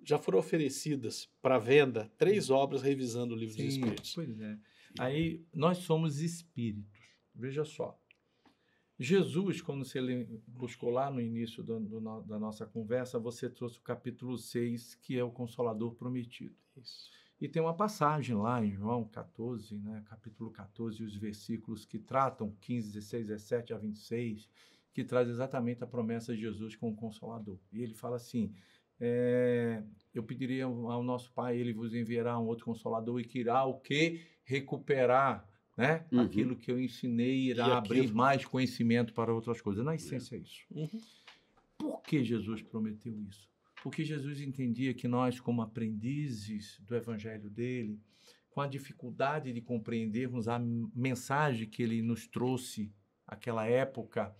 Já foram oferecidas para venda 3 obras revisando o Livro dos sim, Espíritos. pois é. Aí, nós somos espíritos. Veja só. Jesus, quando você buscou lá no início da nossa conversa, você trouxe o capítulo 6, que é o Consolador Prometido. Isso. E tem uma passagem lá em João 14, né, capítulo 14, os versículos que tratam 15, 16, 17 a 26, que traz exatamente a promessa de Jesus com o Consolador. E ele fala assim, eu pediria ao nosso Pai, ele vos enviará um outro Consolador e que irá o quê? Recuperar, né? Aquilo que eu ensinei, irá abrir mais conhecimento para outras coisas. Na essência é isso. Por que Jesus prometeu isso? Porque Jesus entendia que nós, como aprendizes do evangelho dele, com a dificuldade de compreendermos a mensagem que ele nos trouxe naquela época,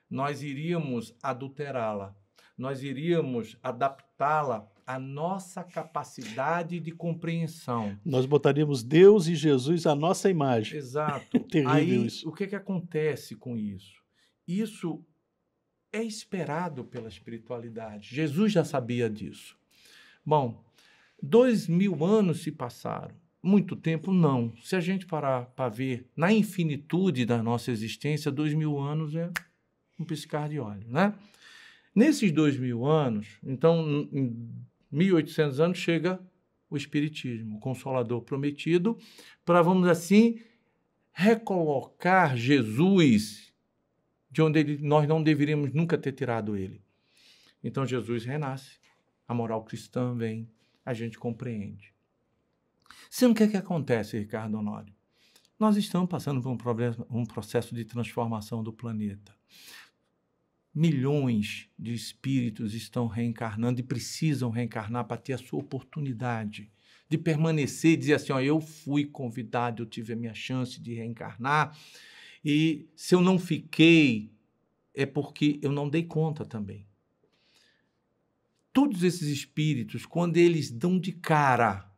nós iríamos adulterá-la, nós iríamos adaptá-la à nossa capacidade de compreensão. Nós botaríamos Deus e Jesus à nossa imagem. Exato. Terrível Aí, isso. o que acontece com isso? Isso é esperado pela espiritualidade. Jesus já sabia disso. Bom, 2000 anos se passaram. Muito tempo, não. Se a gente parar para ver na infinitude da nossa existência, 2000 anos é um piscar de olhos, né? Nesses 2000 anos, então, em 1800 anos, chega o Espiritismo, o Consolador Prometido, para, vamos assim, recolocar Jesus de onde nós não deveríamos nunca ter tirado ele. Então, Jesus renasce, a moral cristã vem, a gente compreende. Sendo que acontece, Ricardo Honório? Nós estamos passando por um processo de transformação do planeta. Milhões de espíritos estão reencarnando e precisam reencarnar para ter a sua oportunidade de permanecer e dizer assim, ó, eu fui convidado, eu tive a minha chance de reencarnar e se eu não fiquei é porque eu não dei conta também. Todos esses espíritos, quando eles dão de cara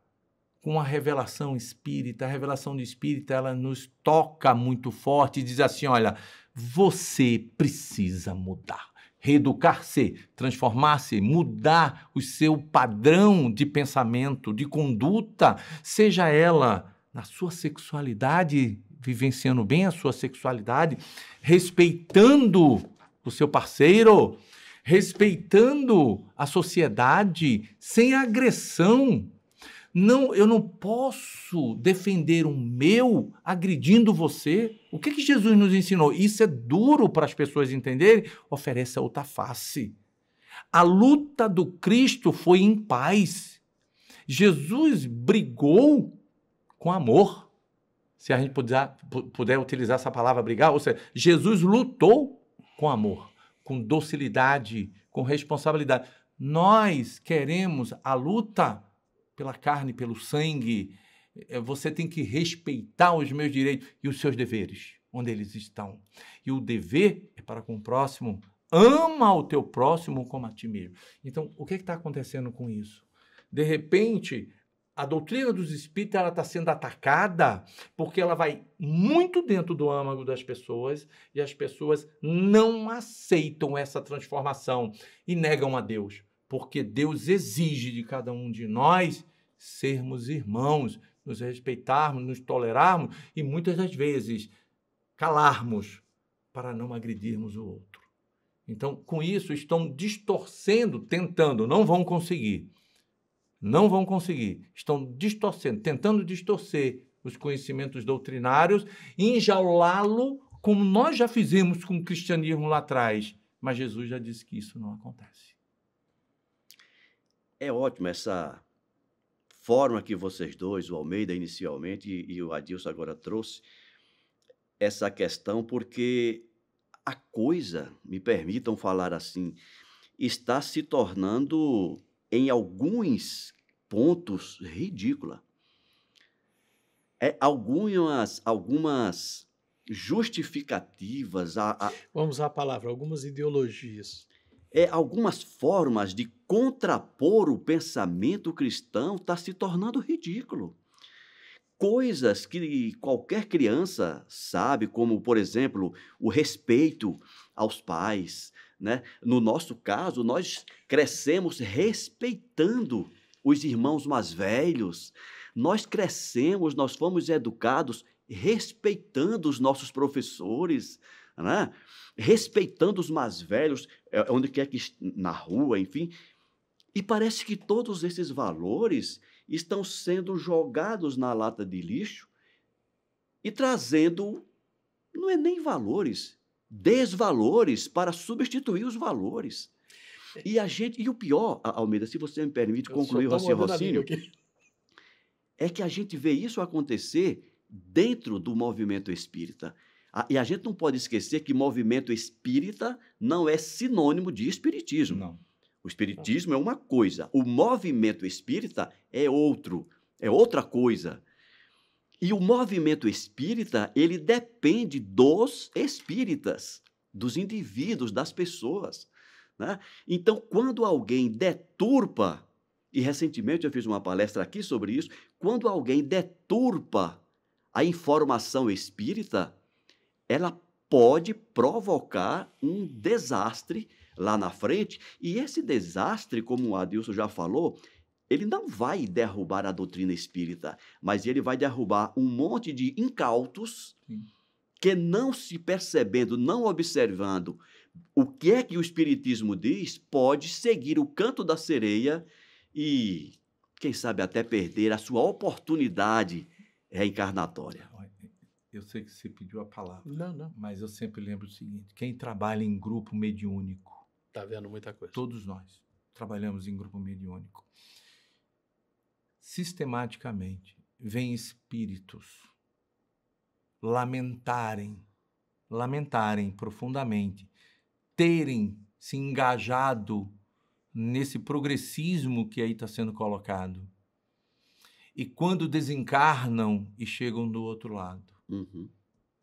com a revelação espírita, a revelação do espírita, ela nos toca muito forte e diz assim, olha, você precisa mudar, reeducar-se, transformar-se, mudar o seu padrão de pensamento, de conduta, seja ela na sua sexualidade, vivenciando bem a sua sexualidade, respeitando o seu parceiro, respeitando a sociedade, sem agressão. Não, eu não posso defender o meu agredindo você. O que Jesus nos ensinou? Isso é duro para as pessoas entenderem. Oferece a outra face. A luta do Cristo foi em paz. Jesus brigou com amor. Se a gente puder utilizar essa palavra brigar, ou seja, Jesus lutou com amor, com docilidade, com responsabilidade. Nós queremos a luta pela carne, pelo sangue, você tem que respeitar os meus direitos e os seus deveres, onde eles estão. E o dever é para com o próximo, ama o teu próximo como a ti mesmo. Então, o que está acontecendo com isso? De repente, a doutrina dos espíritos está sendo atacada porque ela vai muito dentro do âmago das pessoas e as pessoas não aceitam essa transformação e negam a Deus. Porque Deus exige de cada um de nós sermos irmãos, nos respeitarmos, nos tolerarmos e muitas das vezes calarmos para não agredirmos o outro. Então, com isso, estão distorcendo, tentando, não vão conseguir. Não vão conseguir. Estão distorcendo, tentando distorcer os conhecimentos doutrinários e enjaulá-lo, como nós já fizemos com o cristianismo lá atrás. Mas Jesus já disse que isso não acontece. É ótimo essa forma que vocês dois, o Almeida inicialmente e o Adilson agora trouxe, essa questão, porque a coisa, me permitam falar assim, está se tornando, em alguns pontos, ridícula. Algumas justificativas, Vamos usar a palavra, algumas ideologias. algumas formas de contrapor o pensamento cristão está se tornando ridículo. Coisas que qualquer criança sabe, como, por exemplo, o respeito aos pais, né? No nosso caso, nós crescemos respeitando os irmãos mais velhos. Nós crescemos, nós fomos educados respeitando os nossos professores, né? Respeitando os mais velhos, onde quer que na rua, enfim. E parece que todos esses valores estão sendo jogados na lata de lixo e trazendo, não é nem valores, desvalores para substituir os valores. E o pior, Almeida, se você me permite concluir o raciocínio, é que a gente vê isso acontecer dentro do movimento espírita. E a gente não pode esquecer que movimento espírita não é sinônimo de espiritismo. Não. O espiritismo é uma coisa, o movimento espírita é outra coisa. E o movimento espírita, ele depende dos espíritas, dos indivíduos, das pessoas, né? Então, quando alguém deturpa, e recentemente eu fiz uma palestra aqui sobre isso, quando alguém deturpa a informação espírita, ela pode provocar um desastre lá na frente, e esse desastre, como o Adilson já falou, ele não vai derrubar a doutrina espírita, mas ele vai derrubar um monte de incautos que, não se percebendo, não observando o que é que o espiritismo diz, pode seguir o canto da sereia e, quem sabe, até perder a sua oportunidade reencarnatória. Eu sei que você pediu a palavra, Não. mas eu sempre lembro o seguinte: quem trabalha em grupo mediúnico, Está vendo muita coisa. todos nós trabalhamos em grupo mediúnico, sistematicamente vêm espíritos lamentarem profundamente, terem se engajado nesse progressismo que aí está sendo colocado. E quando desencarnam e chegam do outro lado,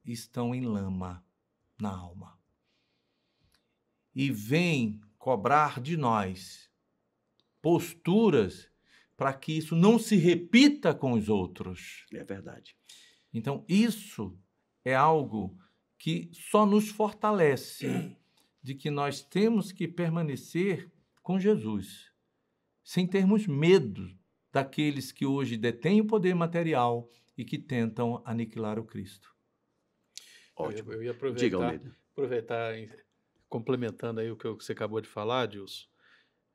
estão em lama na alma. E vêm cobrar de nós posturas para que isso não se repita com os outros. É verdade. Então, isso é algo que só nos fortalece de que nós temos que permanecer com Jesus, sem termos medo daqueles que hoje detêm o poder material e que tentam aniquilar o Cristo. Ótimo. Eu ia Diga, Almeida. aproveitar, complementando aí o que você acabou de falar, Dilson,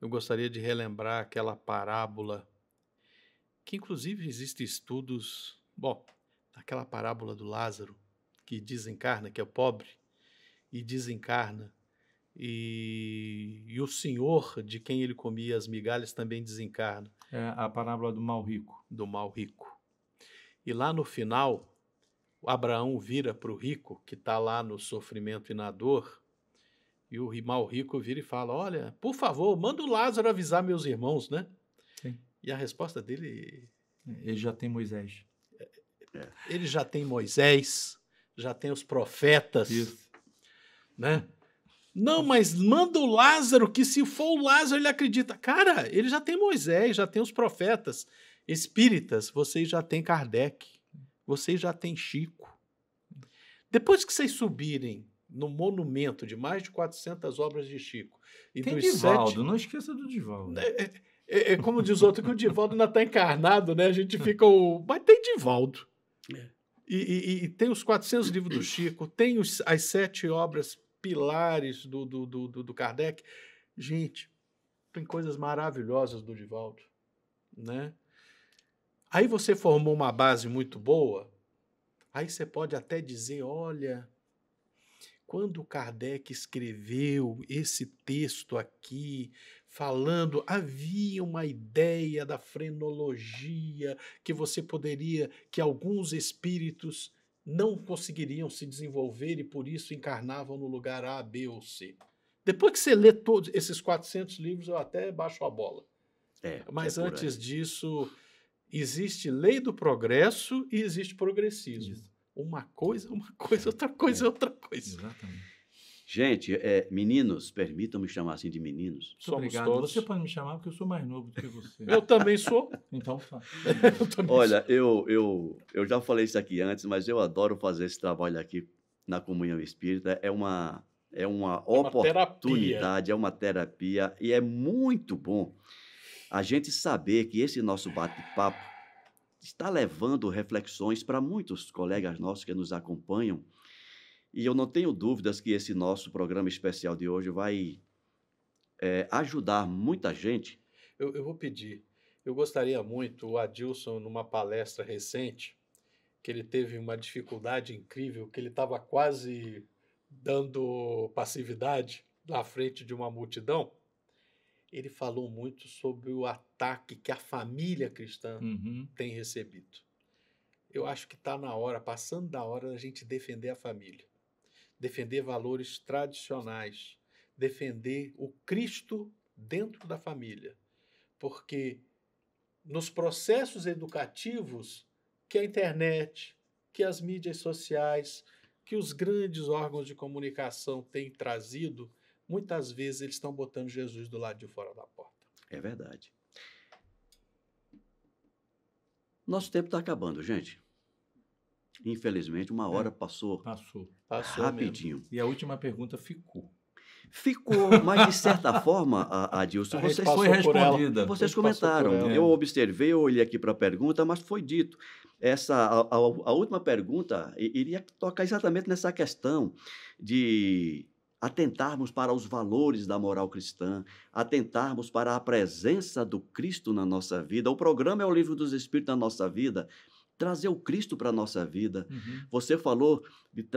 eu gostaria de relembrar aquela parábola, que inclusive existem estudos, aquela parábola do Lázaro, que desencarna, que é pobre, e desencarna, e o senhor de quem ele comia as migalhas também desencarna. É a parábola do mal rico. Do mal rico. E lá no final, Abraão vira para o rico, que está lá no sofrimento e na dor, e o mal rico vira e fala: olha, por favor, manda o Lázaro avisar meus irmãos, né? Sim. E a resposta dele... Ele já tem Moisés. Ele já tem Moisés, já tem os profetas, Isso. né? Não, mas manda o Lázaro, que se for o Lázaro ele acredita. Cara, ele já tem Moisés, já tem os profetas espíritas, vocês já têm Kardec, vocês já têm Chico. Depois que vocês subirem no monumento de mais de 400 obras de Chico... E tem dos Divaldo, 7... não esqueça do Divaldo. Como diz outro, que o Divaldo ainda está encarnado, né? A gente fica Mas tem Divaldo. E tem os 400 livros do Chico, tem as 7 obras pilares do Kardec. Gente, tem coisas maravilhosas do Divaldo, né? Aí você formou uma base muito boa, aí você pode até dizer, olha, quando Kardec escreveu esse texto aqui, falando, havia uma ideia da frenologia, que alguns espíritos não conseguiriam se desenvolver e por isso encarnavam no lugar A, B ou C. Depois que você lê todos esses 400 livros, eu até baixo a bola. Mas antes disso, existe lei do progresso e existe progressismo. Isso. Uma coisa, outra coisa, outra coisa. Exatamente. Gente, meninos, permitam-me chamar assim de meninos. Muito obrigado. Todos. Você pode me chamar porque eu sou mais novo do que você. Eu também sou. Então, tá. Olha, eu já falei isso aqui antes, mas eu adoro fazer esse trabalho aqui na Comunhão Espírita. É uma oportunidade, é uma terapia e é muito bom a gente saber que esse nosso bate-papo está levando reflexões para muitos colegas nossos que nos acompanham. E eu não tenho dúvidas que esse nosso programa especial de hoje vai ajudar muita gente. Eu vou pedir. Eu gostaria muito, o Adilson, numa palestra recente, que ele teve uma dificuldade incrível, que ele estava quase dando passividade na frente de uma multidão. Ele falou muito sobre o ataque que a família cristã tem recebido. Eu acho que está na hora, passando da hora, da gente defender a família, defender valores tradicionais, defender o Cristo dentro da família, porque nos processos educativos que a internet, que as mídias sociais, que os grandes órgãos de comunicação têm trazido, muitas vezes eles estão botando Jesus do lado de fora da porta. É verdade. Nosso tempo está acabando, gente. Infelizmente, uma hora passou rapidinho. Mesmo. E a última pergunta ficou. Ficou, mas de certa forma, Adilson, vocês comentaram. Eu observei, eu olhei aqui para a pergunta, mas foi dito. A última pergunta iria tocar exatamente nessa questão de atentarmos para os valores da moral cristã, atentarmos para a presença do Cristo na nossa vida. O programa é o Livro dos Espíritos na nossa vida, trazer o Cristo para a nossa vida. Você falou de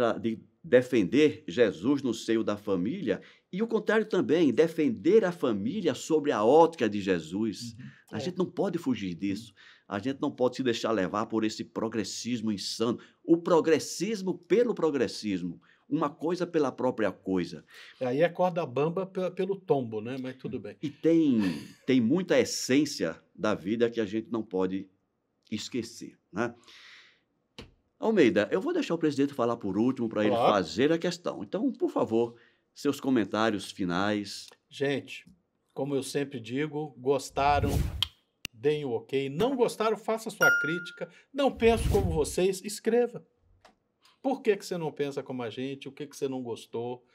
defender Jesus no seio da família e o contrário também, defender a família sobre a ótica de Jesus. A gente não pode fugir disso. A gente não pode se deixar levar por esse progressismo insano. O progressismo pelo progressismo. Uma coisa pela própria coisa. Aí é corda bamba pelo tombo, né? Mas tudo bem. E tem muita essência da vida que a gente não pode esquecer, né? Almeida, eu vou deixar o presidente falar por último para ele fazer a questão. Então, por favor, seus comentários finais. Gente, como eu sempre digo, gostaram, deem o ok. Não gostaram, faça sua crítica. Não penso como vocês, escreva. Por que você não pensa como a gente? O que você não gostou?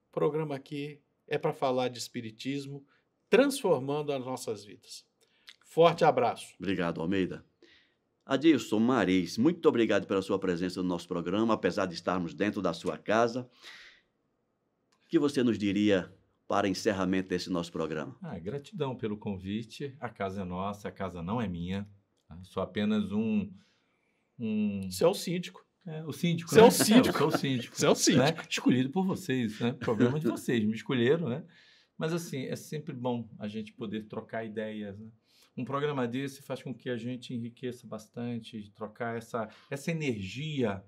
O programa aqui é para falar de espiritismo, transformando as nossas vidas. Forte abraço. Obrigado, Almeida. Adilson Maris, muito obrigado pela sua presença no nosso programa, apesar de estarmos dentro da sua casa. O que você nos diria para encerramento desse nosso programa? Gratidão pelo convite. A casa é nossa, a casa não é minha. Sou apenas Você é o síndico. O síndico. Você é o síndico. Eu sou o síndico. Você é o síndico. Né? Escolhido por vocês, né? Problema de vocês, me escolheram, né? Mas, assim, é sempre bom a gente poder trocar ideias, né? Um programa desse faz com que a gente enriqueça bastante, trocar essa energia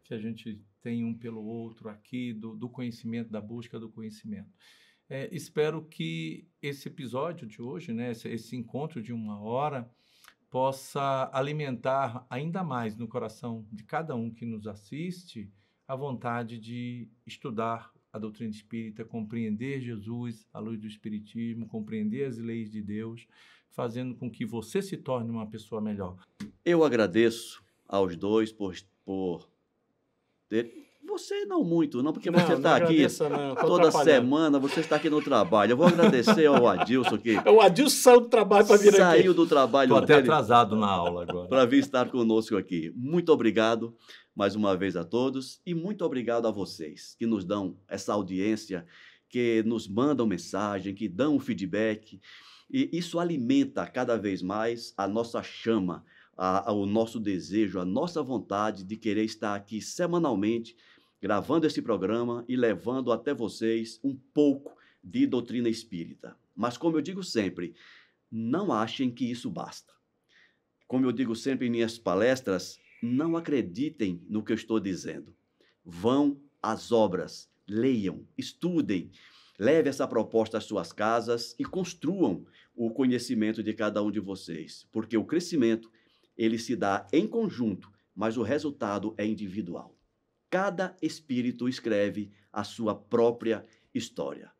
que a gente tem um pelo outro aqui, do conhecimento, da busca do conhecimento. Espero que esse episódio de hoje, né, esse encontro de 1 hora, possa alimentar ainda mais no coração de cada um que nos assiste a vontade de estudar a doutrina espírita, compreender Jesus à luz do Espiritismo, compreender as leis de Deus, fazendo com que você se torne uma pessoa melhor. Eu agradeço aos dois por Você não muito, não, porque Não, você não está aqui agradeça, não, tô toda atrapalhando. semana, você está aqui no trabalho. Eu vou agradecer ao Adilson que O Adilson saiu do trabalho para vir aqui. saiu do trabalho Estou até dele atrasado na aula agora. para vir estar conosco aqui. Muito obrigado mais uma vez a todos e muito obrigado a vocês que nos dão essa audiência, que nos mandam mensagem, que dão feedback. E isso alimenta cada vez mais a nossa chama, o nosso desejo, a nossa vontade de querer estar aqui semanalmente, gravando esse programa e levando até vocês um pouco de doutrina espírita. Mas, como eu digo sempre, não achem que isso basta. Como eu digo sempre em minhas palestras, não acreditem no que eu estou dizendo. Vão às obras, leiam, estudem, levem essa proposta às suas casas e construam o conhecimento de cada um de vocês, porque o crescimento, ele se dá em conjunto, mas o resultado é individual. Cada espírito escreve a sua própria história.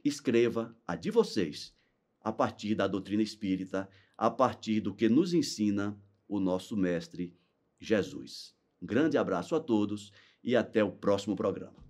Escreva a de vocês, a partir da doutrina espírita, a partir do que nos ensina o nosso mestre Jesus. Um grande abraço a todos e até o próximo programa.